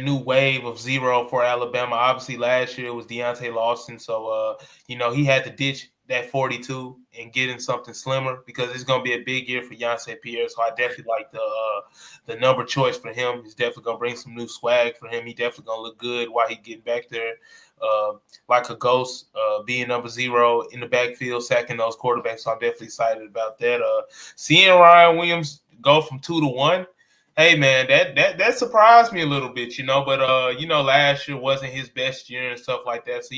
new wave of 0 for Alabama. Obviously, last year it was Deontay Lawson, so he had to ditch that 42 and get in something slimmer, because it's going to be a big year for Yahtzee Pierre. So I definitely like the number choice for him. He's definitely going to bring some new swag for him. He definitely going to look good while he getting back there, like a ghost, being number 0 in the backfield, sacking those quarterbacks. So I'm definitely excited about that. Seeing Ryan Williams go from 2 to 1. Hey man, that surprised me a little bit, but last year wasn't his best year and stuff like that. So,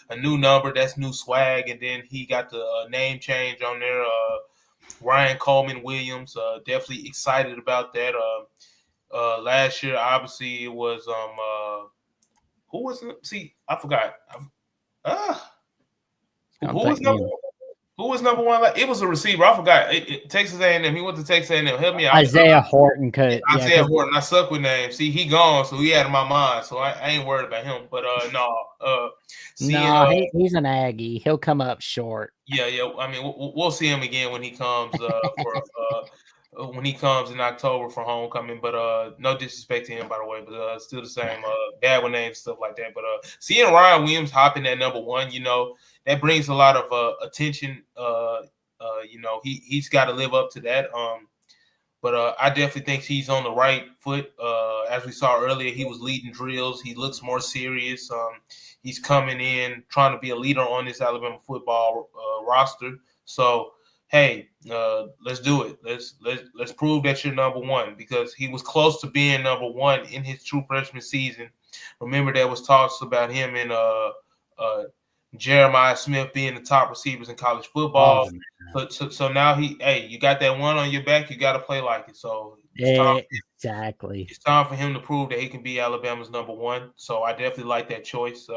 a new number, that's new swag. And then he got the name change on there. Ryan Coleman Williams, definitely excited about that. Last year, obviously it was, who was it? See, I forgot. Who was number 1? Who was number one? It was a receiver. I forgot. Texas A&M. He went to Texas A&M. Help me out. Isaiah Horton could. Isaiah Horton. I suck with names. See, he gone, so he out of my mind. So I ain't worried about him. But no. He's an Aggie. He'll come up short. Yeah. I mean, we'll see him again when he comes when he comes in October for homecoming. But no disrespect to him, by the way. But still the same. Bad with names, stuff like that. But seeing Ryan Williams hopping at number one, that brings a lot of attention. He's got to live up to that. But I definitely think he's on the right foot. As we saw earlier, he was leading drills. He looks more serious. He's coming in trying to be a leader on this Alabama football roster. So, hey, let's do it. Let's prove that you're number one, because he was close to being number one in his true freshman season. Remember, there was talks about him and Jeremiah Smith being the top receivers in college football. So now you got that one on your back. You got to play like it. So exactly. It's time for him to prove that he can be Alabama's number one. So I definitely like that choice.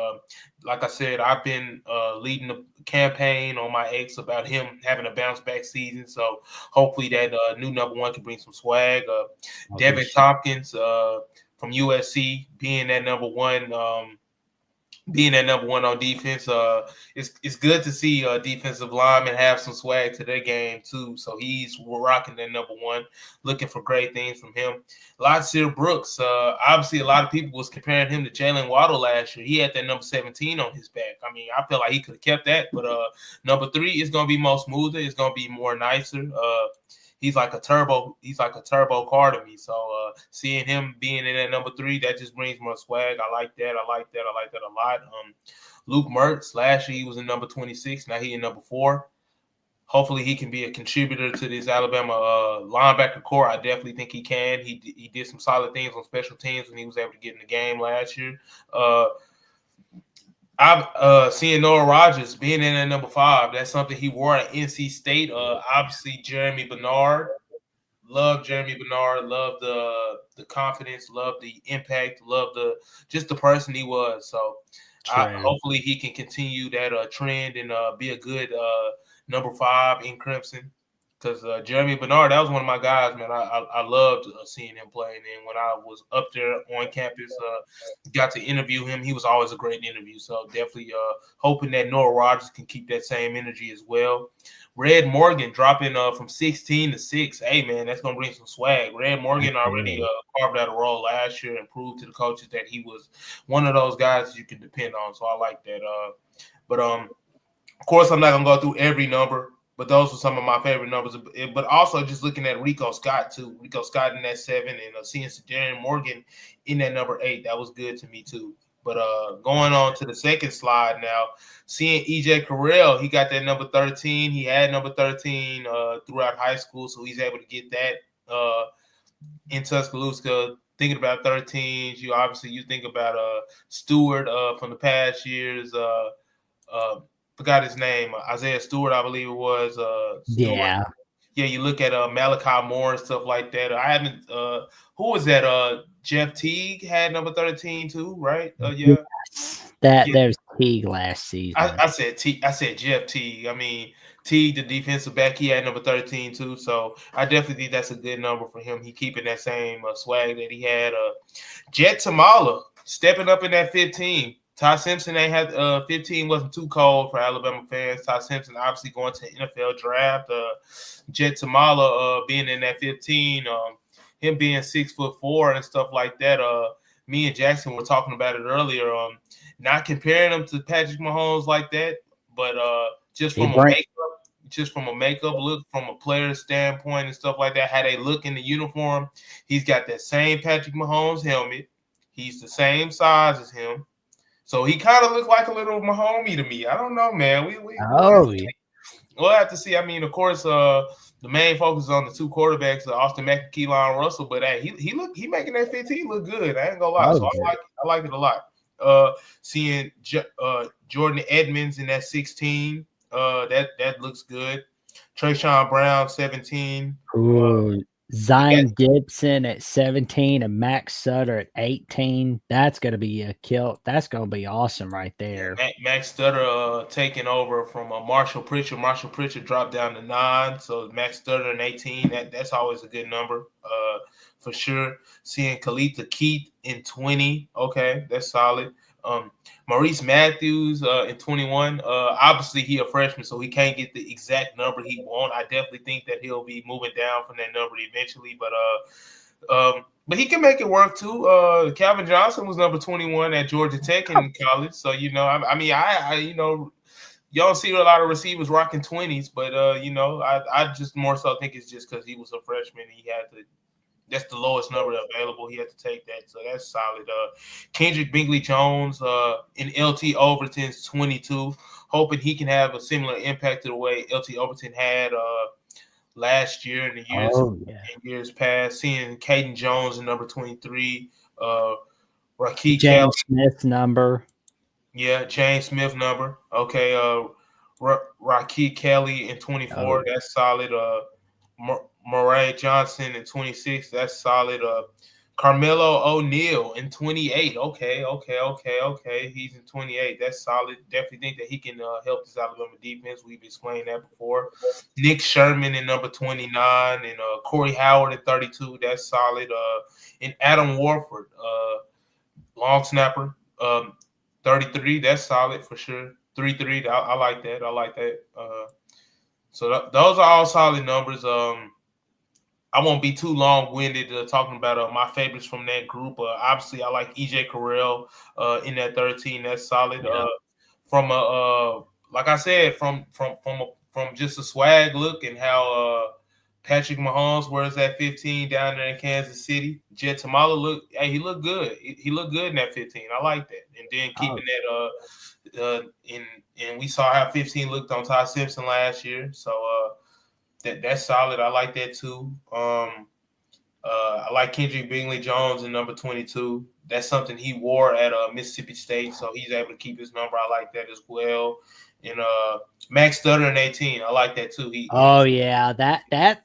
Like I said, I've been leading the campaign on my X about him having a bounce back season. So hopefully that new number one can bring some swag. Devin Tompkins from USC being that number one. Being that number one on defense, it's good to see defensive linemen have some swag to their game too. So he's rocking that number one, looking for great things from him. Ladsir Brooks, obviously a lot of people was comparing him to Jalen Waddle last year. He had that number 17 on his back. I mean, I feel like he could have kept that, but number 3 is going to be more smoother. It's going to be more nicer. He's like a turbo car to me. So seeing him being in at number 3, that just brings more swag. I like that a lot. Luke Mertz, last year he was in number 26. Now he in number 4. Hopefully he can be a contributor to this Alabama linebacker core. I definitely think he can. He did some solid things on special teams when he was able to get in the game last year. I'm seeing Noah Rogers being in at number 5. That's something he wore at NC State. Obviously, Jeremy Bernard. Love Jeremy Bernard. Love the confidence. Love the impact. Love the person he was. So hopefully he can continue that trend and be a good number 5 in Crimson. Because Jeremy Bernard, that was one of my guys, man. I loved seeing him play. And when I was up there on campus, got to interview him. He was always a great interview. So definitely hoping that Noah Rogers can keep that same energy as well. Red Morgan dropping from 16 to 6. Hey, man, that's going to bring some swag. Red Morgan already carved out a role last year and proved to the coaches that he was one of those guys that you can depend on. So I like that. But of course, I'm not going to go through every number. But those were some of my favorite numbers. But also just looking at Rico Scott, too. Rico Scott in that 7 and seeing Darren Morgan in that number 8. That was good to me, too. But going on to the second slide now, seeing E.J. Carrell, he got that number 13. He had number 13 throughout high school, so he's able to get that in Tuscaloosa. Thinking about 13s, you think about Stewart from the past years, forgot his name, Isaiah Stewart, I believe it was. Yeah, you look at Malachi Moore and stuff like that. I haven't. Who was that? Jeff Teague had number 13 too, right? Yeah. There's Teague last season. I said Jeff Teague. I mean Teague, the defensive back, he had number 13 too. So I definitely think that's a good number for him. He keeping that same swag that he had. Jet Tamala stepping up in that 15. Ty Simpson ain't had 15 wasn't too cold for Alabama fans. Ty Simpson obviously going to the NFL draft. Jet Tamala being in that 15, him being 6'4" and stuff like that. Me and Jackson were talking about it earlier. Not comparing him to Patrick Mahomes like that, but just from a makeup look, from a player standpoint and stuff like that, how they look in the uniform, he's got that same Patrick Mahomes helmet. He's the same size as him. So he kind of looked like a little Mahomey to me. I don't know, man. We'll have to see. I mean, of course, the main focus is on the 2 quarterbacks, Austin Mack and Keelan Russell. But hey, he making that 15 look good. I ain't gonna lie. So I like it a lot. Seeing Jordan Edmonds in that 16, that looks good. Trayshawn Brown 17. Zion Gibson at 17 and Max Sutter at 18. That's going to be a kill. That's going to be awesome right there. Yeah, Max Stutter taking over from Marshall Pritchard. Marshall Pritchard dropped down to 9, so Max Stutter in 18. That's always a good number for sure. Seeing Khalita Keith in 20. Okay, that's solid. Maurice Matthews in 21. Obviously, he a freshman, so he can't get the exact number he want. I definitely think that he'll be moving down from that number eventually, but he can make it work too. Calvin Johnson was number 21 at Georgia Tech in college, so I you don't see a lot of receivers rocking 20s, but I just more so think it's just because he was a freshman and he had to. That's the lowest number available. He had to take that, so that's solid. Kendrick Bingley Jones in LT Overton's 22. Hoping he can have a similar impact to the way LT Overton had last year and the years past. Seeing Caden Jones in number 23. Rakeem Kelly Smith number. Yeah, James Smith number. Okay. Rakeem Kelly in 24. That's solid. Murray Johnson in 26. That's solid. Carmelo O'Neal in 28. Okay. He's in 28. That's solid. Definitely think that he can help this Alabama defense. We've explained that before. Nick Sherman in number 29 and Corey Howard at 32. That's solid. And Adam Warford, long snapper, 33. That's solid for sure. 3-3. I like that. So those are all solid numbers. I won't be too long-winded talking about my favorites from that group. Obviously, I like EJ Carell in that 13. That's solid. Yeah. Like I said, from just a swag look and how Patrick Mahomes wears that 15 down there in Kansas City. Jet Tamala he looked good. He looked good in that 15. I like that. And then keeping that and we saw how 15 looked on Ty Simpson last year. So that's solid. I like that too. I like Kendrick Bingley Jones in number 22. That's something he wore at Mississippi State, so he's able to keep his number. I like that as well. And Max Stutter in 18. I like that too.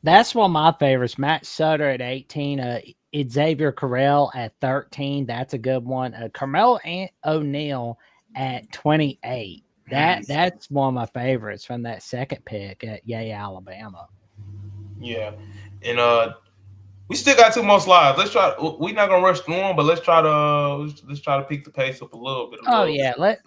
That's one of my favorites. Max Sutter at 18. Xavier Carell at 13. That's a good one. Carmelo O'Neal at 28. That's one of my favorites from that second pick at Alabama. Yeah, and we still got 2 more slides. Let's try. We're not gonna rush through them, but let's try to pick the pace up a little bit.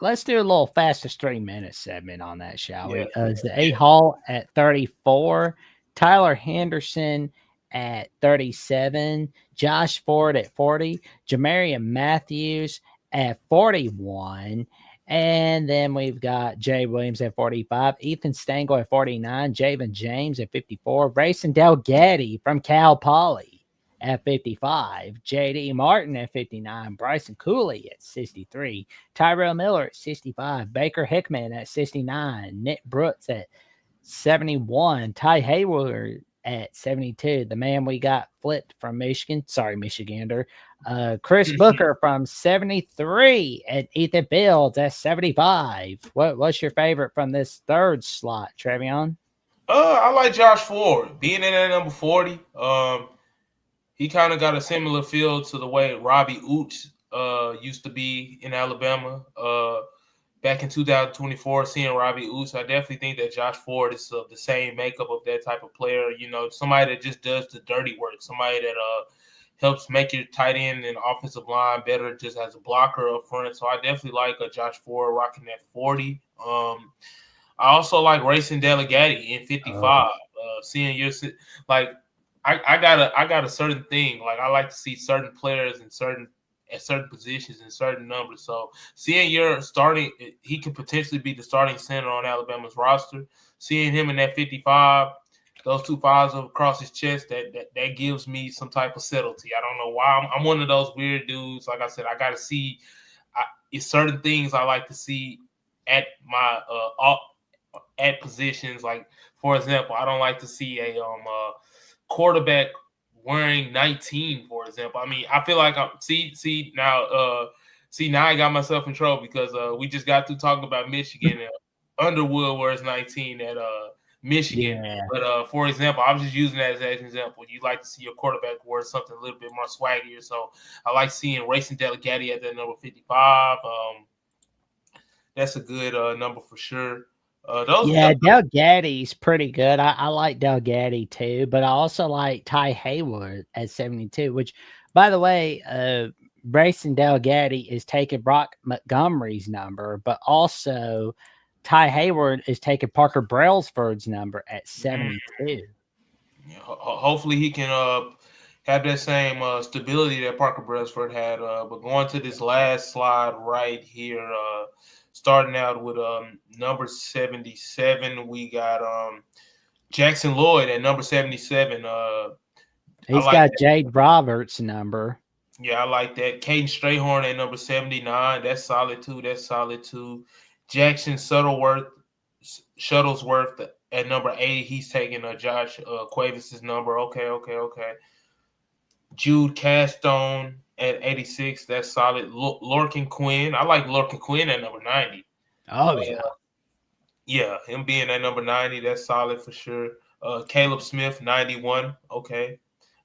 Let's do a little fastest 3 minute segment on that, shall we? A Hall at 34, Tyler Henderson at 37, Josh Ford at 40, Jamarian Matthews at 41. And then we've got Jay Williams at 45, Ethan Stengel at 49, Javen James at 54, Rayson Delgatti from Cal Poly at 55, J.D. Martin at 59, Bryson Cooley at 63, Tyrell Miller at 65, Baker Hickman at 69, Nick Brooks at 71, Ty Hayward at 72, the man we got flipped from Michigan. Sorry, Michigander. Chris Booker from 73 and Ethan Fields at 75. What's your favorite from this third slot, Trevion? I like Josh Ford being in at number 40. He kind of got a similar feel to the way Robbie Oots used to be in Alabama. Back in 2024, seeing Robbie Oots, I definitely think that Josh Ford is the same makeup of that type of player. Somebody that just does the dirty work, somebody that helps make your tight end and offensive line better just as a blocker up front. So I definitely like Josh Ford rocking that 40. I also like Rayson Delgatti in 55. Seeing your I got a certain thing. Like I like to see certain players at certain positions and certain numbers. So seeing he could potentially be the starting center on Alabama's roster. Seeing him in that 55. Those 2 fives across his chest, that gives me some type of subtlety. I don't know why. I'm one of those weird dudes. Like I said, I got to see it's certain things I like to see at my at positions. Like, for example, I don't like to see a quarterback wearing 19, for example. I mean, I feel like now I got myself in trouble because we just got through talking about Michigan and Underwood wears 19 at Michigan. Yeah. But for example, I was just using that as an example. You like to see your quarterback wear something a little bit more swaggier. So I like seeing Racing Delegati at that number 55. That's a good number for sure. Yeah, Delgaddy's pretty good. I like Delgaddy too, but I also like Ty Hayward at 72, which, by the way, Brayson Delgaddy is taking Brock Montgomery's number, but also Ty Hayward is taking Parker Brailsford's number at 72. Hopefully he can have that same stability that Parker Brailsford had. But going to this last slide right here, starting out with number 77, we got Jackson Lloyd at number 77. He's got Jade Roberts' number. Yeah, I like that. Caden Strayhorn at number 79. That's solid too. Jackson Shuttlesworth at number 80. He's taking Josh Cuevas' number. Okay. Jude Castone at 86. That's solid. Lorcan Quinn. I like Lorcan Quinn at number 90. Oh, yeah. Yeah, him being at number 90, that's solid for sure. Caleb Smith, 91. Okay.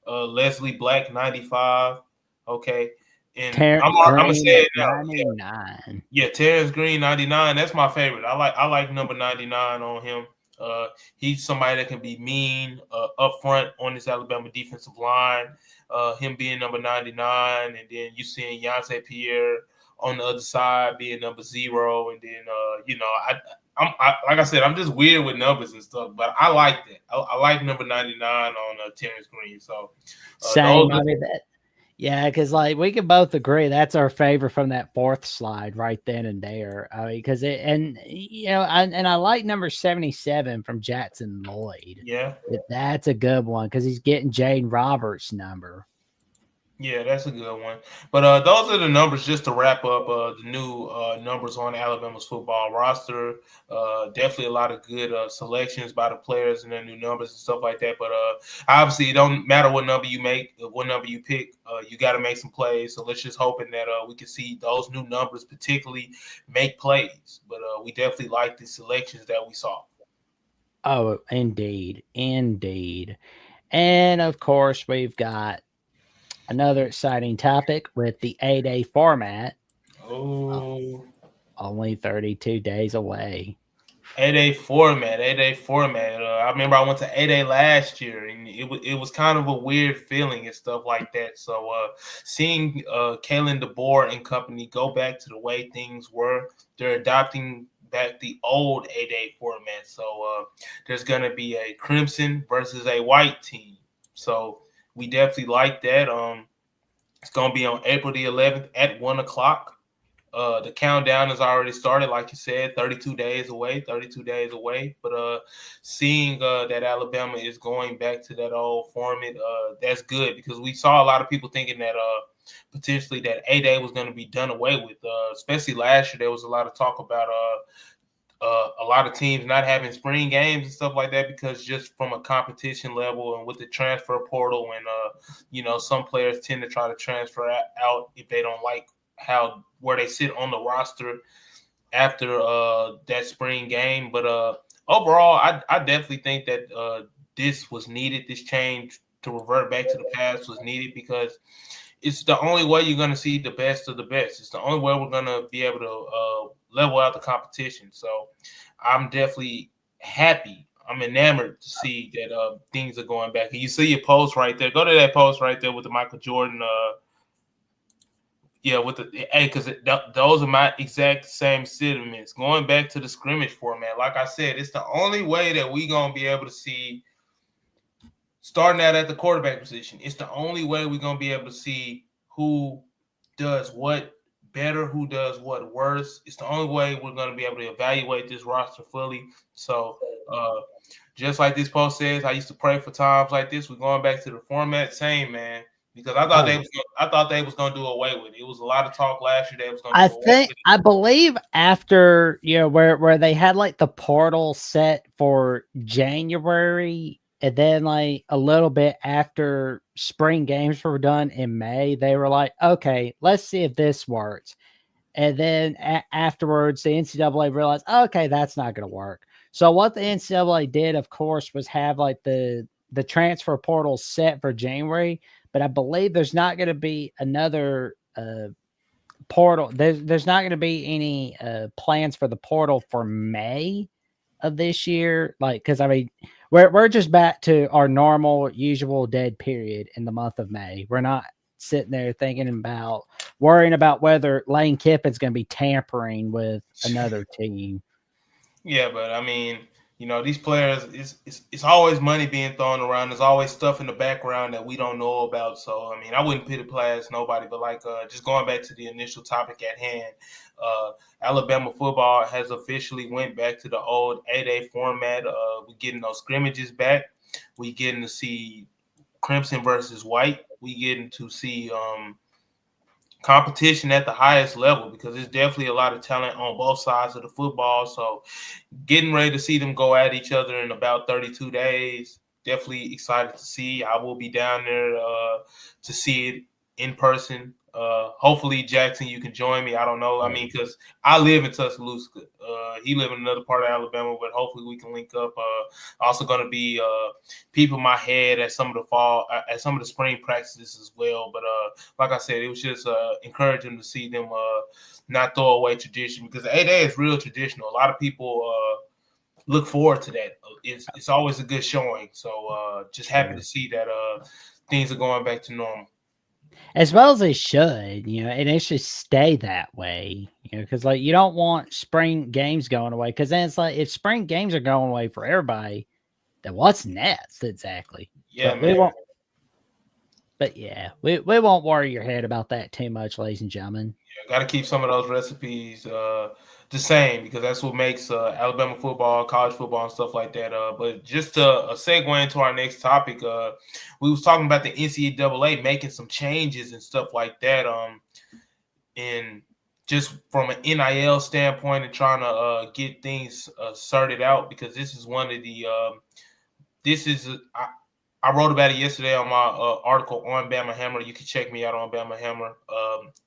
Leslie Black, 95. Okay. And I'm gonna say it now. 99. Yeah, Terrence Green, 99. That's my favorite. I like number 99 on him. He's somebody that can be mean up front on this Alabama defensive line. Him being number 99, and then you seeing Yonsei Pierre on the other side being number 0, and then I'm like I said, I'm just weird with numbers and stuff, but I like that. I like number 99 on Terrence Green. So same. Yeah, because like we can both agree that's our favorite from that fourth slide right then and there. I mean, because I like number 77 from Jackson Lloyd. Yeah, that's a good one because he's getting Jane Roberts' number. Yeah, that's a good one. But those are the numbers just to wrap up the new numbers on Alabama's football roster. Definitely a lot of good selections by the players and their new numbers and stuff like that. But obviously, it don't matter what number you make, what number you pick. You got to make some plays. So let's just hoping that we can see those new numbers particularly make plays. But we definitely like the selections that we saw. Oh, indeed. And of course, we've got another exciting topic with the 8A format. Oh, only 32 days away. 8A format. I remember I went to 8A last year, and it was kind of a weird feeling and stuff like that. So seeing Kalen DeBoer and company go back to the way things were, they're adopting back the old 8A format. So there's going to be a crimson versus a white team. So we definitely like that. It's going to be on April the 11th at 1 o'clock. The countdown has already started, like you said, 32 days away. But seeing that Alabama is going back to that old format, that's good because we saw a lot of people thinking that potentially that 8A was going to be done away with. Especially last year, there was a lot of talk about a lot of teams not having spring games and stuff like that because just from a competition level and with the transfer portal and some players tend to try to transfer out if they don't like where they sit on the roster after that spring game. But overall, I definitely think that this was needed. This change to revert back to the past was needed because it's the only way you're going to see the best of the best. It's the only way we're going to be able to level out the competition. So I'm definitely happy. I'm enamored to see that things are going back. And you see your post right there. Go to that post right there with the Michael Jordan. Because those are my exact same sentiments. Going back to the scrimmage format, like I said, it's the only way that we're going to be able to see starting out at the quarterback position. It's the only way we're going to be able to see who does what better, who does what worse. It's the only way we're going to be able to evaluate this roster fully. So just like this post says, I used to pray for times like this. We're going back to the format. Same, man. Because I thought they was going to do away with it. It was a lot of talk last year. They was going to do away with it. I believe after where they had like the portal set for January, and then like a little bit after spring games were done in May, they were like, okay, let's see if this works. And then afterwards, the NCAA realized, okay, that's not going to work. So what the NCAA did, of course, was have like the transfer portal set for January, but I believe there's not going to be another portal. There's not going to be any plans for the portal for May of this year. Like, because I mean, we're just back to our normal, usual dead period in the month of May. We're not sitting there thinking about worrying about whether Lane Kiffin's going to be tampering with another team. Yeah, but I mean, these players, it's always money being thrown around. There's always stuff in the background that we don't know about. So I mean, I wouldn't pity past nobody, but like just going back to the initial topic at hand, Alabama football has officially went back to the old 8A format. We're getting those scrimmages back. We getting to see Crimson versus White. We getting to see competition at the highest level because there's definitely a lot of talent on both sides of the football. So getting ready to see them go at each other in about 32 days. Definitely excited to see. I will be down there to see it in person. Hopefully, Jackson, you can join me. I don't know. I mean, because I live in Tuscaloosa. He live in another part of Alabama, but hopefully we can link up. Also going to be peeping my head at some of the spring practices as well. But like I said, it was just encouraging to see them not throw away tradition because the 8A is real traditional. A lot of people look forward to that. It's always a good showing. So just happy to see that things are going back to normal. As well as they should, and it should stay that way, because like you don't want spring games going away, because then it's like if spring games are going away for everybody, then what's next exactly? Yeah, but man. we won't. But yeah, we won't worry your head about that too much, ladies and gentlemen. Yeah, got to keep some of those recipes the same because that's what makes Alabama football, college football, and stuff like that. But just to segue into our next topic, we was talking about the NCAA making some changes and stuff like that. And just from an NIL standpoint and trying to get things sorted out because this is one of the this is I wrote about it yesterday on my article on Bama Hammer. You can check me out on Bama Hammer.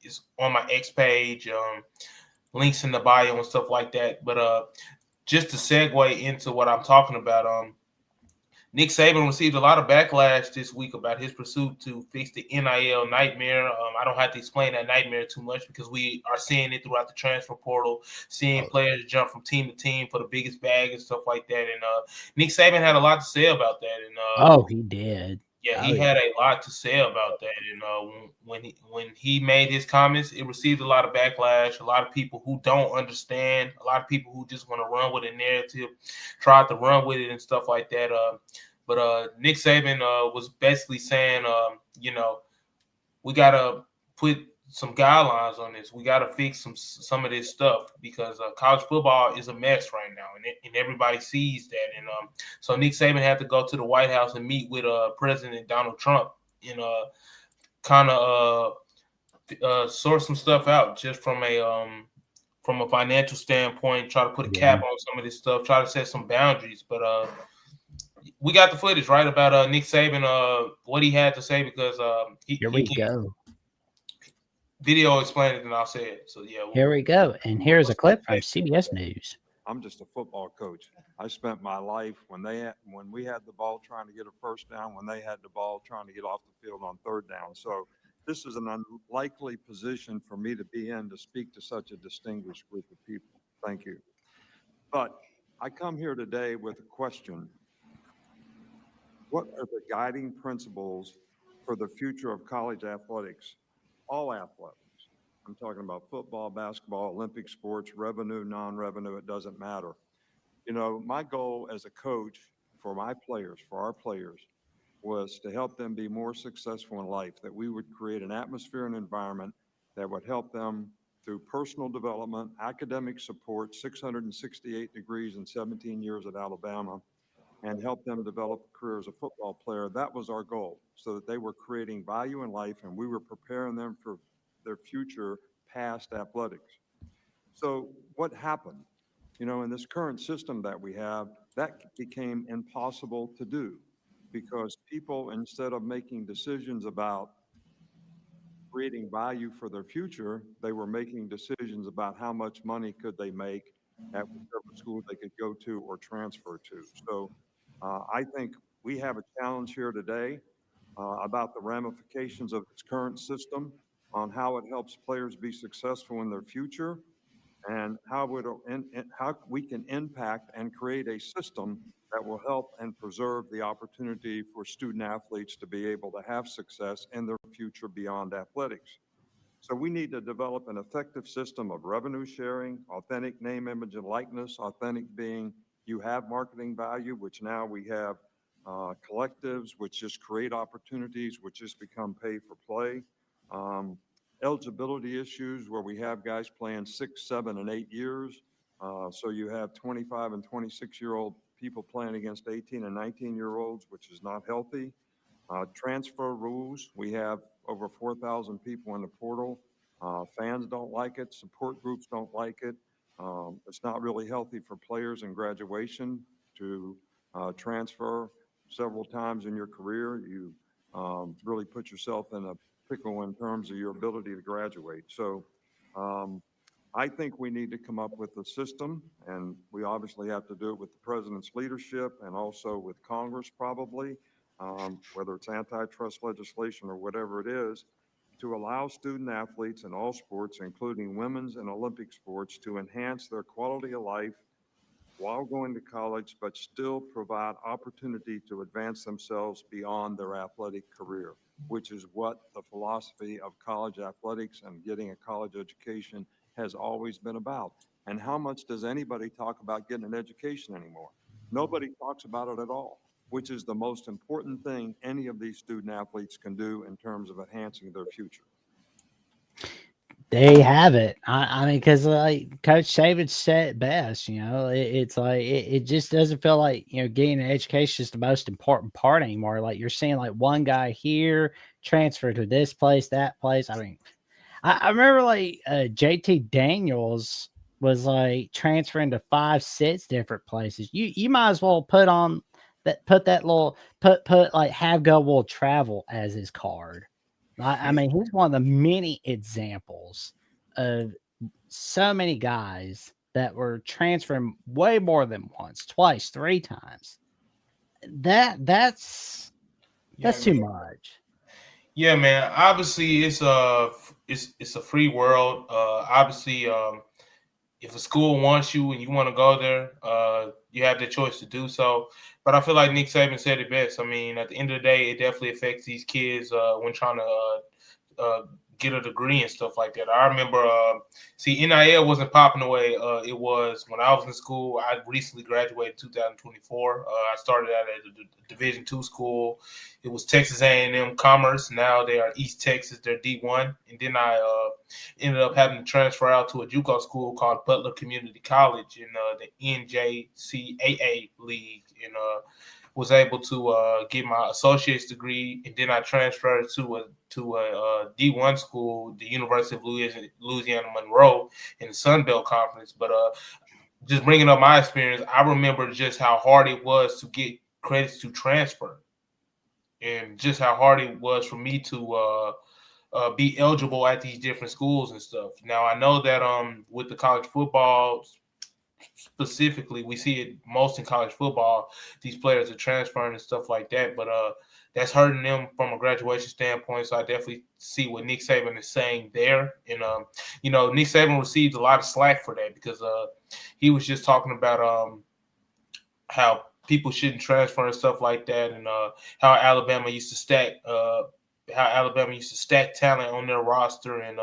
It's on my X page, links in the bio and stuff like that. But just to segue into what I'm talking about, Nick Saban received a lot of backlash this week about his pursuit to fix the NIL nightmare. I don't have to explain that nightmare too much because we are seeing it throughout the transfer portal, seeing players jump from team to team for the biggest bag and stuff like that. And Nick Saban had a lot to say about that. And He did. yeah, he had a lot to say about that. And when he made his comments, it received a lot of backlash. A lot of people who don't understand, a lot of people who just want to run with a narrative, tried to run with it and stuff like that. But Nick Saban was basically saying, we gotta put some guidelines on this. We gotta fix some of this stuff because college football is a mess right now, and everybody sees that. And so Nick Saban had to go to the White House and meet with President Donald Trump and kind of sort some stuff out just from a financial standpoint. Try to put a cap on some of this stuff. Try to set some boundaries, but we got the footage right about Nick Saban, what he had to say because Here we go. Video explain it and I'll say it. So yeah, Here we go, and here's a clip from CBS News. I'm just a football coach. I spent my life when we had the ball trying to get a first down, when they had the ball trying to get off the field on third down. So this is an unlikely position for me to be in to speak to such a distinguished group of people. Thank you. But I come here today with a question. What are the guiding principles for the future of college athletics? All athletics. I'm talking about football, basketball, Olympic sports, revenue, non-revenue, it doesn't matter. My goal as a coach for my players, for our players, was to help them be more successful in life, that we would create an atmosphere and environment that would help them through personal development, academic support, 668 degrees and 17 years at Alabama, and help them develop a career as a football player. That was our goal, so that they were creating value in life and we were preparing them for their future past athletics. So what happened? In this current system that we have, that became impossible to do because people, instead of making decisions about creating value for their future, they were making decisions about how much money could they make at whichever school they could go to or transfer to. So I think we have a challenge here today about the ramifications of this current system on how it helps players be successful in their future and how we can impact and create a system that will help and preserve the opportunity for student athletes to be able to have success in their future beyond athletics. So we need to develop an effective system of revenue sharing, authentic name, image, and likeness. Authentic being you have marketing value, which now we have collectives, which just create opportunities, which just become pay for play. Um, Eligibility issues where we have guys playing 6, 7, and 8 years. So you have 25 and 26-year-old people playing against 18 and 19-year-olds, which is not healthy. Transfer rules, we have over 4,000 people in the portal. Fans don't like it, support groups don't like it. It's not really healthy for players in graduation to transfer several times in your career. You really put yourself in a pickle in terms of your ability to graduate. So um, I think we need to come up with a system, and we obviously have to do it with the president's leadership and also with Congress probably, whether it's antitrust legislation or whatever it is, to allow student athletes in all sports, including women's and Olympic sports, to enhance their quality of life while going to college, but still provide opportunity to advance themselves beyond their athletic career, which is what the philosophy of college athletics and getting a college education has always been about. And how much does anybody talk about getting an education anymore? Nobody talks about it at all, which is the most important thing any of these student athletes can do in terms of enhancing their future. They have it. I mean, because like Coach Saban said it best, it's like it just doesn't feel like getting an education is the most important part anymore. Like you're seeing like one guy here transfer to this place, that place. I mean, I remember like JT Daniels was like transferring to 5, 6 different places. You might as well put that little put like have go will travel as his card. I mean, he's one of the many examples of so many guys that were transferring way more than once, twice, 3 times. That's too much. Yeah, man. Obviously, it's a free world. Obviously, if a school wants you and you want to go there, you have the choice to do so. But I feel like Nick Saban said it best. I mean, at the end of the day, it definitely affects these kids when trying to get a degree and stuff like that. I remember, NIL wasn't popping the way it was when I was in school. I recently graduated 2024. I started out at a Division II school. It was Texas A&M Commerce. Now they are East Texas. They're D1. And then I ended up having to transfer out to a JUCO school called Butler Community College in the NJCAA League. And was able to get my associate's degree, and then I transferred to a D1 school, the University of Louisiana Monroe in the Sun Belt Conference. But just bringing up my experience, I remember just how hard it was to get credits to transfer, and just how hard it was for me to be eligible at these different schools and stuff. Now I know that with the college football specifically, we see it most in college football. These players are transferring and stuff like that, but that's hurting them from a graduation standpoint. So I definitely see what Nick Saban is saying there. And Nick Saban received a lot of slack for that because he was just talking about how people shouldn't transfer and stuff like that, and how Alabama used to stack talent on their roster, and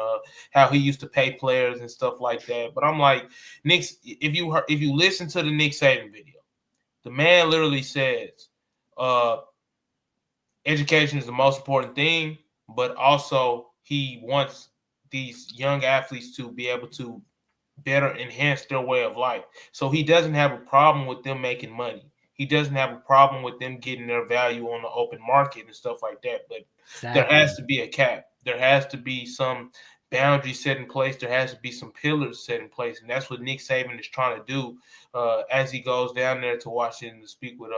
how he used to pay players and stuff like that. But I'm like, Nick, if you listen to the Nick Saban video, the man literally says, education is the most important thing, but also he wants these young athletes to be able to better enhance their way of life. So he doesn't have a problem with them making money. He doesn't have a problem with them getting their value on the open market and stuff like that. But There has to be a cap. There has to be some boundaries set in place. There has to be some pillars set in place. And that's what Nick Saban is trying to do as he goes down there to Washington to speak with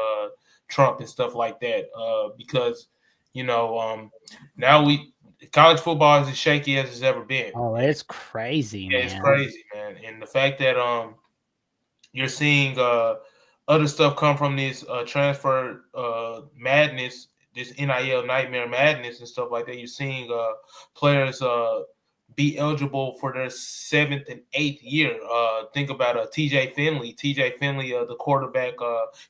Trump and stuff like that. Because, now college football is as shaky as it's ever been. Oh, it's crazy, Yeah, man. it's crazy, man. And the fact that You're seeing other stuff come from this transfer madness, this NIL nightmare madness and stuff like that. You're seeing players be eligible for their 7th and 8th year. Think about TJ Finley. TJ Finley, the quarterback,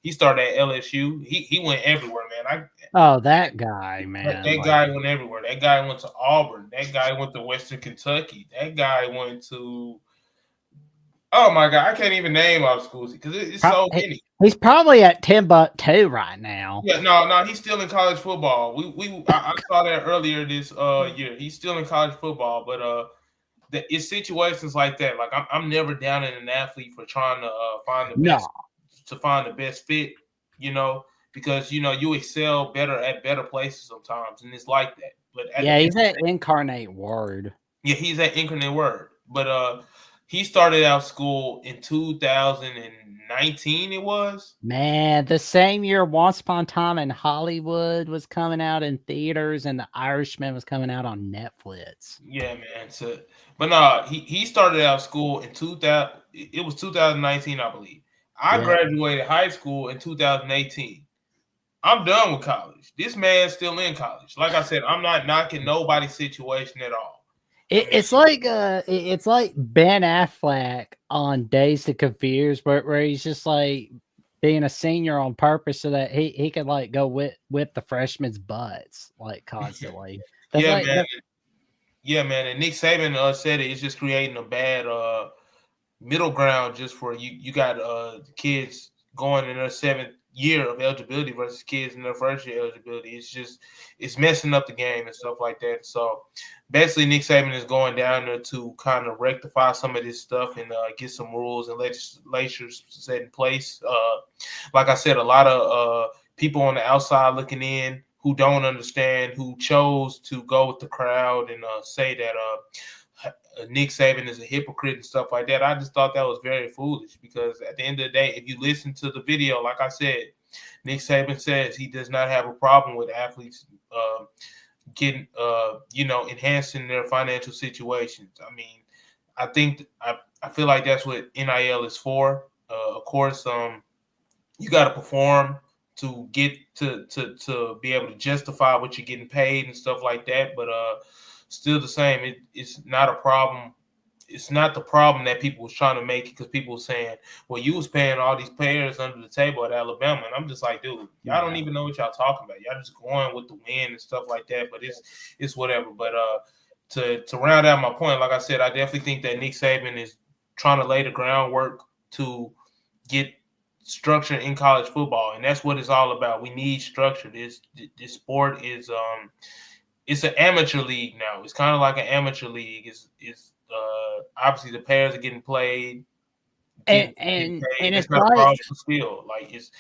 he started at LSU. He went everywhere, man. Oh, that guy, man. That guy went everywhere. That guy went to Auburn. That guy went to Western Kentucky. That guy went to, oh my God, I can't even name all the schools because it's so many. He's probably at Timbuktu right now. Yeah, no, he's still in college football. I saw that earlier this year. He's still in college football, but it's situations like that. Like I'm never down in an athlete for trying to find the best fit, because you excel better at better places sometimes, and it's like that. But he's at Incarnate Word. Yeah, he's at Incarnate Word. But he started out school in 2019. It was, man, the same year Once Upon a Time in Hollywood was coming out in theaters, and The Irishman was coming out on Netflix. Yeah, man. So, but no, he started out school in 2000. It was 2019, I believe. I graduated high school in 2018. I'm done with college. This man's still in college. Like I said, I'm not knocking nobody's situation at all. It's like Ben Affleck on Dazed and Confused, where he's just like being a senior on purpose so that he could like go whip the freshmen's butts like constantly. Man. Yeah, man. And Nick Saban said it. It's just creating a bad middle ground just for you. You got kids going in their 7th year of eligibility versus kids in their 1st year eligibility. It's messing up the game and stuff like that. So basically, Nick Saban is going down there to kind of rectify some of this stuff and get some rules and legislatures set in place. Like I said, a lot of people on the outside looking in who don't understand, who chose to go with the crowd and say that Nick Saban is a hypocrite and stuff like that. I just thought that was very foolish because at the end of the day, if you listen to the video, like I said, Nick Saban says he does not have a problem with athletes getting, enhancing their financial situations. I mean, I feel like that's what NIL is for. Of course, you got to perform to get to be able to justify what you're getting paid and stuff like that. But still the same. It's not a problem. It's not the problem that people was trying to make it because people were saying, well, you was paying all these players under the table at Alabama. And I'm just like, dude, y'all don't even know what y'all talking about. Y'all just going with the win and stuff like that. But it's whatever. But to round out my point, like I said, I definitely think that Nick Saban is trying to lay the groundwork to get structure in college football. And that's what it's all about. We need structure. This sport is it's an amateur league now. It's kind of like an amateur league. It's obviously the players are getting played, and it's like still like it's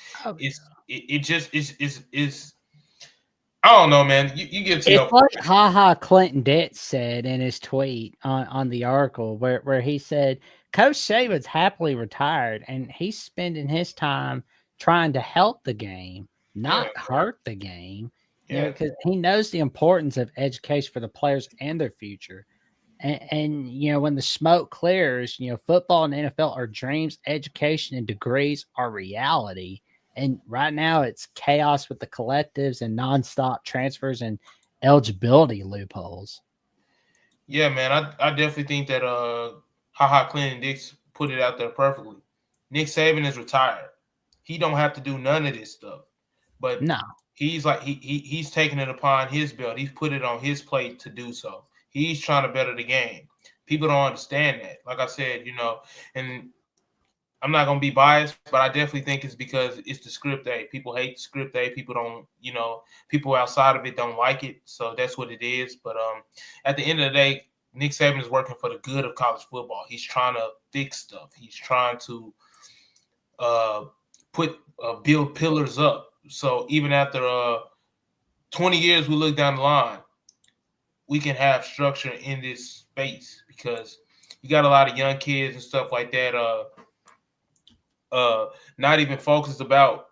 I don't know, man. You get to it's like HaHa Clinton Ditch said in his tweet on the article where he said Coach Saban's happily retired and he's spending his time trying to help the game, not hurt the game. Because he knows the importance of education for the players and their future. And when the smoke clears, football and NFL are dreams, education and degrees are reality. And right now it's chaos with the collectives and nonstop transfers and eligibility loopholes. Yeah, man. I definitely think that HaHa Clinton Dix put it out there perfectly. Nick Saban is retired. He don't have to do none of this stuff. But no. He's like he's taking it upon his belt. He's put it on his plate to do so. He's trying to better the game. People don't understand that. Like I said, and I'm not gonna be biased, but I definitely think it's because it's the script A. People hate the script A. People don't, people outside of it don't like it. So that's what it is. But at the end of the day, Nick Saban is working for the good of college football. He's trying to fix stuff. He's trying to build pillars up. So even after 20 years, we look down the line, we can have structure in this space because you got a lot of young kids and stuff like that not even focused about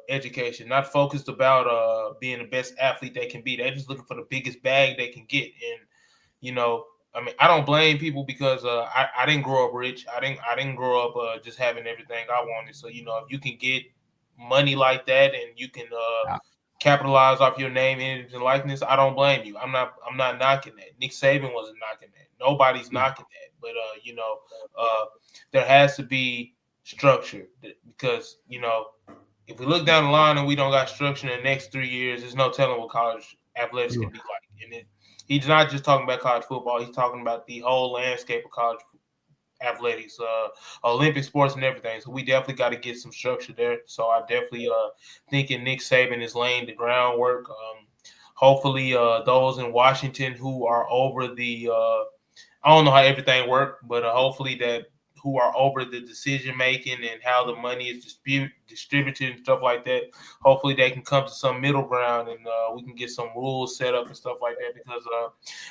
education, not focused about being the best athlete they can be. They're just looking for the biggest bag they can get. And, I mean, I don't blame people because I didn't grow up rich. I didn't grow up just having everything I wanted. So if you can get money like that and you can capitalize off your name, image, and likeness, I don't blame you. I'm not knocking that. Nick Saban wasn't knocking that. Nobody's knocking that. But there has to be structure because if we look down the line and we don't got structure in the next 3 years, there's no telling what college athletics can be like. And he's not just talking about college football; he's talking about the whole landscape of college athletics, Olympic sports, and everything. So we definitely got to get some structure there. So I definitely thinking Nick Saban is laying the groundwork. Hopefully, those in Washington who are over the I don't know how everything worked, but hopefully that who are over the decision making and how the money is distributed and stuff like that. Hopefully they can come to some middle ground and we can get some rules set up and stuff like that. Because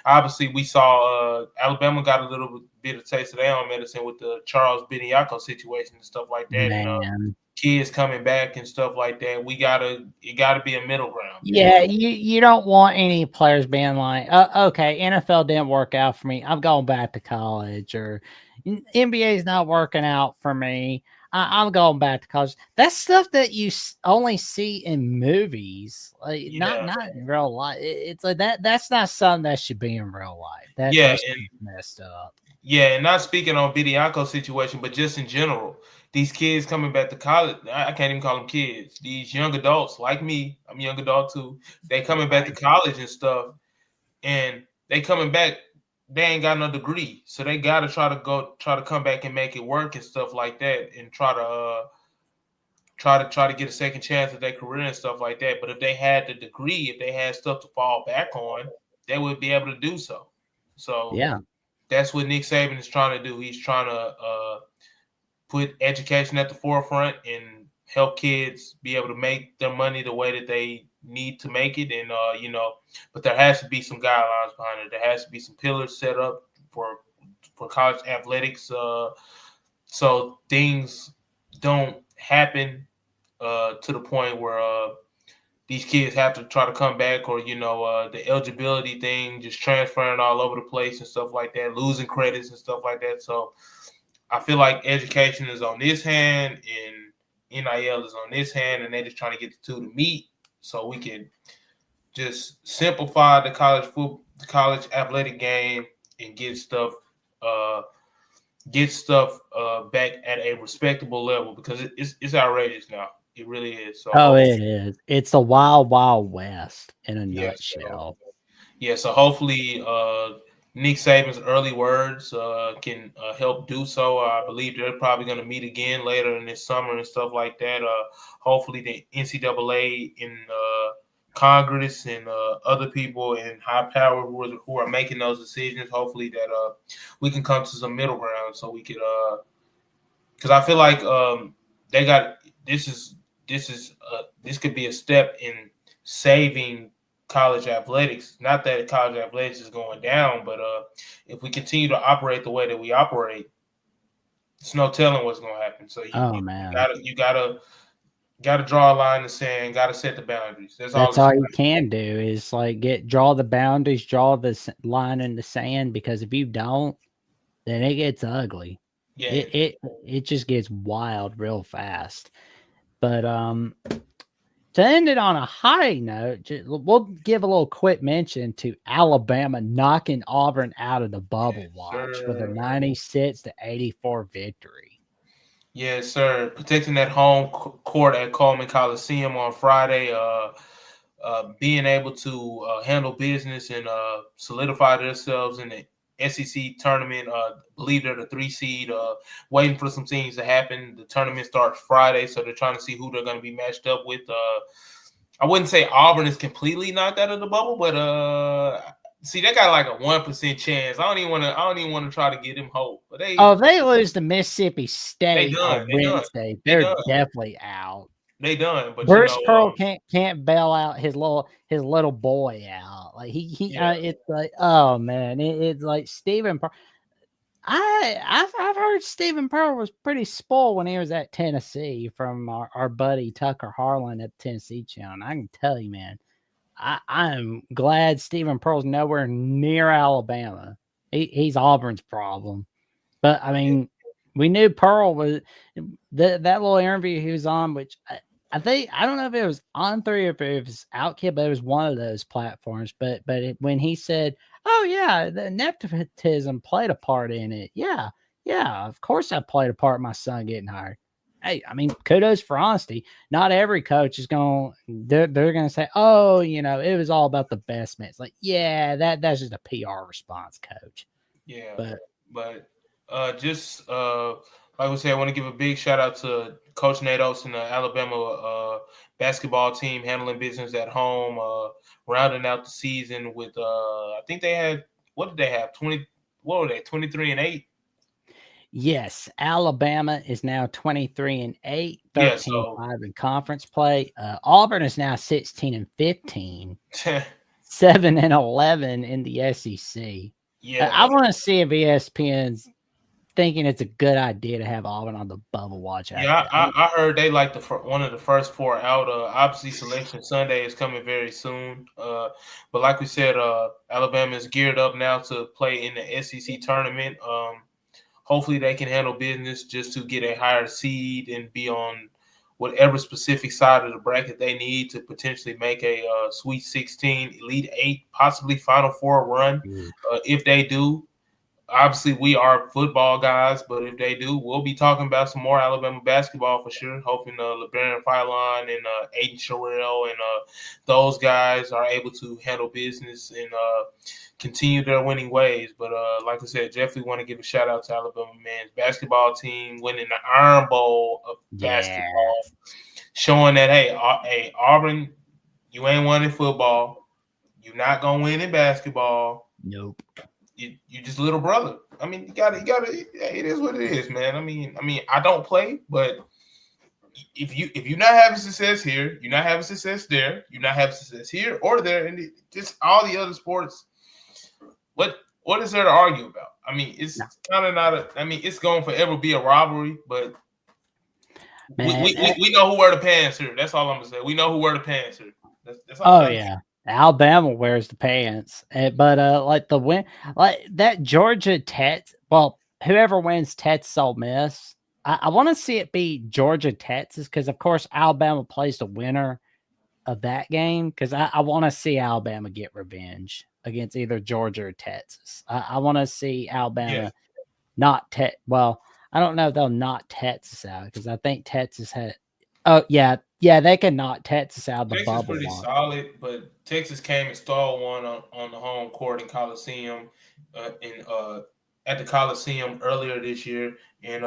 obviously we saw Alabama got a little bit of taste of their own medicine with the Charles Beniaco situation and stuff like that. Man. And kids coming back and stuff like that. It gotta be a middle ground. Yeah, you don't want any players being like, okay, NFL didn't work out for me. I'm going back to college, or NBA is not working out for me. I'm going back to college. That's stuff that you only see in movies, like not in real life. It's like that. That's not something that should be in real life. That's messed up. Yeah, and not speaking on Bediaco's situation, but just in general, these kids coming back to college, I can't even call them kids. These young adults like me, I'm a young adult too. They coming back to college and stuff, and they coming back, they ain't got no degree, so they got to try to come back and make it work and stuff like that, and try to get a second chance at their career and stuff like that. But if they had the degree, if they had stuff to fall back on, they would be able to do so. So yeah. That's what Nick Saban is trying to do. He's trying to put education at the forefront and help kids be able to make their money the way that they need to make it. And, but there has to be some guidelines behind it. There has to be some pillars set up for college athletics so things don't happen to the point where these kids have to try to come back, or the eligibility thing just transferring all over the place and stuff like that, losing credits and stuff like that. So I feel like education is on this hand and NIL is on this hand, and they're just trying to get the two to meet so we can just simplify the college athletic game and get stuff back at a respectable level, because it's outrageous now. It really is. So it is. It's the wild, wild west in a nutshell. So hopefully Nick Saban's early words can help do so. I believe they're probably going to meet again later in this summer and stuff like that. Hopefully the NCAA in Congress and other people in high power who are making those decisions, hopefully that we can come to some middle ground so we could because I feel like they got this could be a step in saving college athletics. Not that college athletics is going down, but if we continue to operate the way that we operate, it's no telling what's going to happen. So you gotta draw a line in the sand. Got to set the boundaries. That's all you can do is like draw the boundaries, draw the line in the sand. Because if you don't, then it gets ugly. Yeah, it just gets wild real fast. But to end it on a high note, we'll give a little quick mention to Alabama knocking Auburn out of the bubble watch with a 96-84 victory. Yes, sir. Protecting that home court at Coleman Coliseum on Friday, being able to handle business and solidify themselves in the SEC tournament. Believe they're the 3 seed, waiting for some things to happen. The tournament starts Friday, so they're trying to see who they're going to be matched up with. I wouldn't say Auburn is completely knocked out of the bubble, but see, they got like a 1% chance. I don't even want to try to give them hope. But if they lose to Mississippi State on Wednesday, they're definitely out. They done, but Bruce Pearl can't bail out his little boy out. Like it's like, oh man, it's like Stephen Pearl. I've heard Stephen Pearl was pretty spoiled when he was at Tennessee from our buddy Tucker Harlan at the Tennessee Channel. I can tell you, man, I'm glad Stephen Pearl's nowhere near Alabama. He's Auburn's problem. But I mean, we knew Pearl was that little interview he was on, which I think I don't know if it was on 3 or if it was Outkid, but it was one of those platforms. But when he said, "Oh yeah, the nepotism played a part in it," yeah, of course I played a part in my son getting hired. Hey, I mean, kudos for honesty. Not every coach is they're gonna say, "Oh, it was all about the best man." It's like, yeah, that's just a PR response, coach. Yeah, But just like we said, I want to give a big shout out to Coach Nate Oates and the Alabama basketball team handling business at home, rounding out the season with I think they had, what did they have? 23-8? yes, Alabama is now 23-8, Yeah, 13-5 in conference play. Auburn is now 16-15, so 7-11 in the SEC. yeah, I want to see if ESPN's thinking it's a good idea to have Auburn on the bubble watch. yeah. I heard they like one of the first 4 out. Obviously, Selection Sunday is coming very soon. But like we said, Alabama is geared up now to play in the SEC tournament. Hopefully they can handle business just to get a higher seed and be on whatever specific side of the bracket they need to potentially make a Sweet 16, Elite 8, possibly Final 4 run. If they do, obviously we are football guys, but if they do, we'll be talking about some more Alabama basketball for sure. Hoping LeBaron Philon and Aiden Sherrill and those guys are able to handle business and continue their winning ways. But like I said, definitely want to give a shout out to Alabama men's basketball team winning the Iron Bowl of basketball, showing that hey Auburn, you ain't won in football, you're not gonna win in basketball. Nope. You just little brother. I mean, you gotta. It is what it is, man. I mean, I don't play, but if you're not having success here, you're not having success there, you're not having success here or there, and just all the other sports. What is there to argue about? I mean, it's kind of not I mean, it's going to forever be a rivalry, but we know who wear the pants here. That's all I'm gonna say. We know who wear the pants here. That's all I'm yeah. Alabama wears the pants, but like the win, like that Georgia Tech. Well, whoever wins Texas Ole Miss, I want to see it be Georgia Texas because of course Alabama plays the winner of that game because I want to see Alabama get revenge against either Georgia or Texas. I want to see Alabama not Well, I don't know if they'll knock Texas out because I think Texas had. Oh yeah, they can knock Texas out of the bubble. Texas pretty solid, but Texas came and stole one on the home court in Coliseum, at the Coliseum earlier this year, and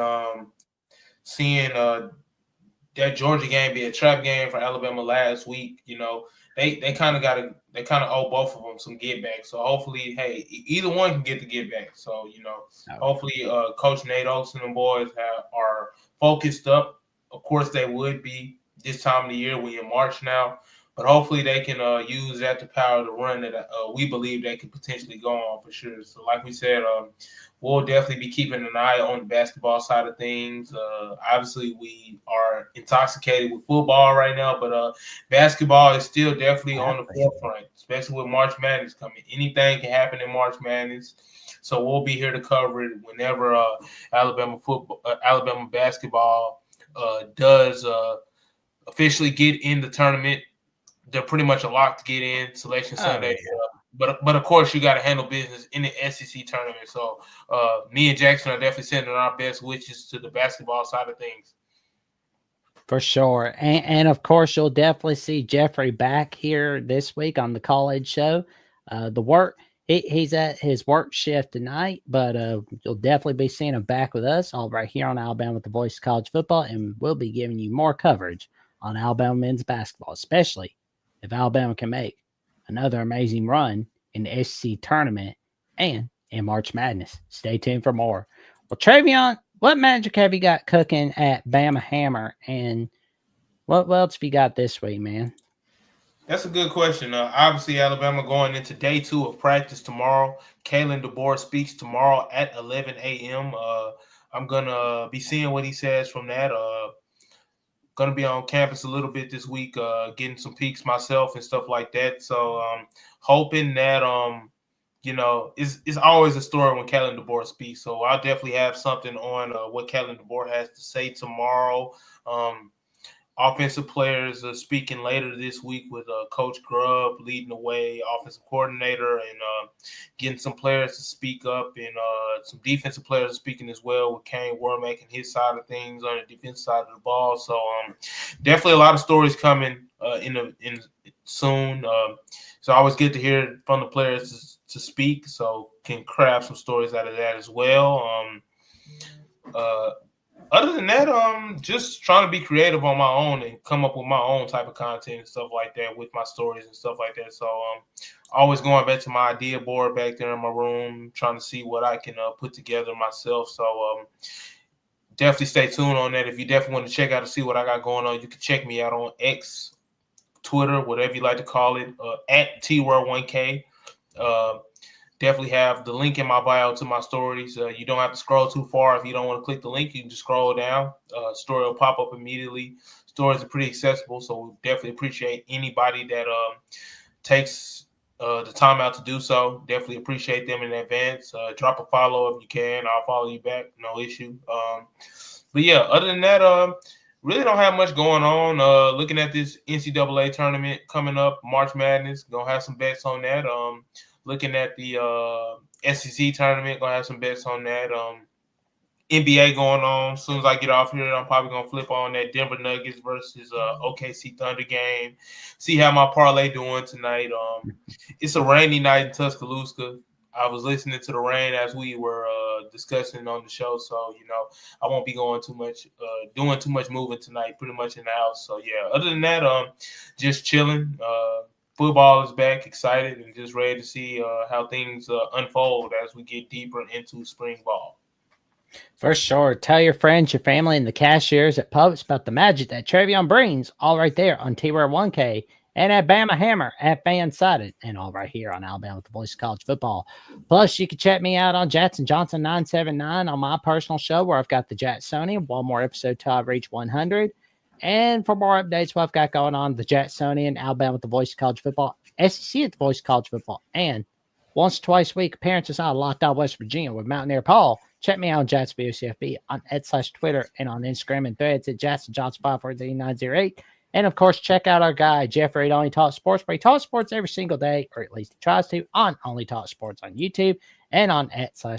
seeing that Georgia game be a trap game for Alabama last week. They kind of owe both of them some get back. So hopefully, hey, either one can get the get back. So hopefully, Coach Nate Oates and the boys are focused up. Of course, they would be this time of the year. We're in March now, but hopefully they can use that to power the run that we believe they could potentially go on for sure. So, like we said, we'll definitely be keeping an eye on the basketball side of things. Obviously, we are intoxicated with football right now, but basketball is still definitely on the forefront, especially with March Madness coming. Anything can happen in March Madness. So we'll be here to cover it whenever Alabama basketball does officially get in the tournament. They're pretty much a lock to get in Selection Sunday. But of course, you got to handle business in the SEC tournament. So me and Jackson are definitely sending our best wishes to the basketball side of things. For sure. And of course, you'll definitely see Jeffrey back here this week on the college show. He's at his work shift tonight, but you'll definitely be seeing him back with us all right here on Alabama with the Voice of College Football, and we'll be giving you more coverage on Alabama men's basketball, especially if Alabama can make another amazing run in the SEC tournament and in March Madness. Stay tuned for more. Well, Travion, what magic have you got cooking at Bama Hammer, and what else have you got this week, man? That's a good question. Obviously, Alabama going into day 2 of practice tomorrow. Kalen DeBoer speaks tomorrow at 11 a.m. I'm going to be seeing what he says from that. Going to be on campus a little bit this week, getting some peeks myself and stuff like that. So hoping that it's always a story when Kellen DeBoer speaks. So I'll definitely have something on what Kellen DeBoer has to say tomorrow. Offensive players are speaking later this week with Coach Grubb leading the way, offensive coordinator, and getting some players to speak up, and some defensive players speaking as well with Kane Wormack and his side of things on the defensive side of the ball. So definitely a lot of stories coming in soon. It's always good to hear from the players to speak, so can craft some stories out of that as well. Other than that, just trying to be creative on my own and come up with my own type of content and stuff like that with my stories and stuff like that. So always going back to my idea board back there in my room, trying to see what I can put together myself. So definitely stay tuned on that. If you definitely want to check out to see what I got going on, you can check me out on X, Twitter, whatever you like to call it, at TWord1K. Definitely have the link in my bio to my stories. You don't have to scroll too far. If you don't want to click the link, you can just scroll down. Story will pop up immediately. Stories are pretty accessible, so we definitely appreciate anybody that takes the time out to do so. Definitely appreciate them in advance. Drop a follow if you can. I'll follow you back. No issue. But yeah, other than that, really don't have much going on. Looking at this NCAA tournament coming up, March Madness, gonna have some bets on that. Looking at the SEC tournament, gonna have some bets on that. NBA going on. As soon as I get off here, I'm probably gonna flip on that Denver Nuggets versus OKC Thunder game. See how my parlay doing tonight. It's a rainy night in Tuscaloosa. I was listening to the rain as we were discussing on the show, so I won't be going doing too much moving tonight. Pretty much in the house. So yeah. Other than that, just chilling. Football is back, excited, and just ready to see how things unfold as we get deeper into spring ball. For sure. Tell your friends, your family, and the cashiers at Publix about the magic that Travion brings, all right there on T-Word1K and at Bama Hammer at Fansided, and all right here on Alabama with the Voice of College Football. Plus, you can check me out on Jackson Johnson 979 on my personal show where I've got the Jacksonian, one more episode till I reach 100. And for more updates, what I've got going on, the Jacksonian, Alabama with the Voice of College Football, SEC at the Voice of College Football, and once or twice a week appearances out of Locked Out West Virginia with Mountaineer Paul. Check me out on JatsBOCFB on Twitter and on Instagram and Threads at JacksonJohnson543-908. And of course, check out our guy, Jeffrey at Only Talk Sports, where he talks sports every single day, or at least he tries to, on Only Talk Sports on YouTube and on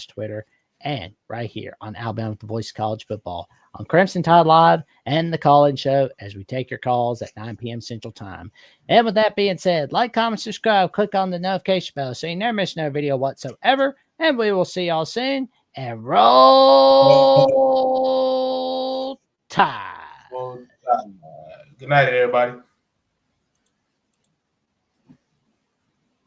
Twitter, and right here on Alabama with the Voice of College Football on Crimson Tide Live and the Call-In Show as we take your calls at 9 p.m. Central Time. And with that being said, like, comment, subscribe, click on the notification bell so you never miss no video whatsoever. And we will see y'all soon. And roll Tide. Good night, everybody.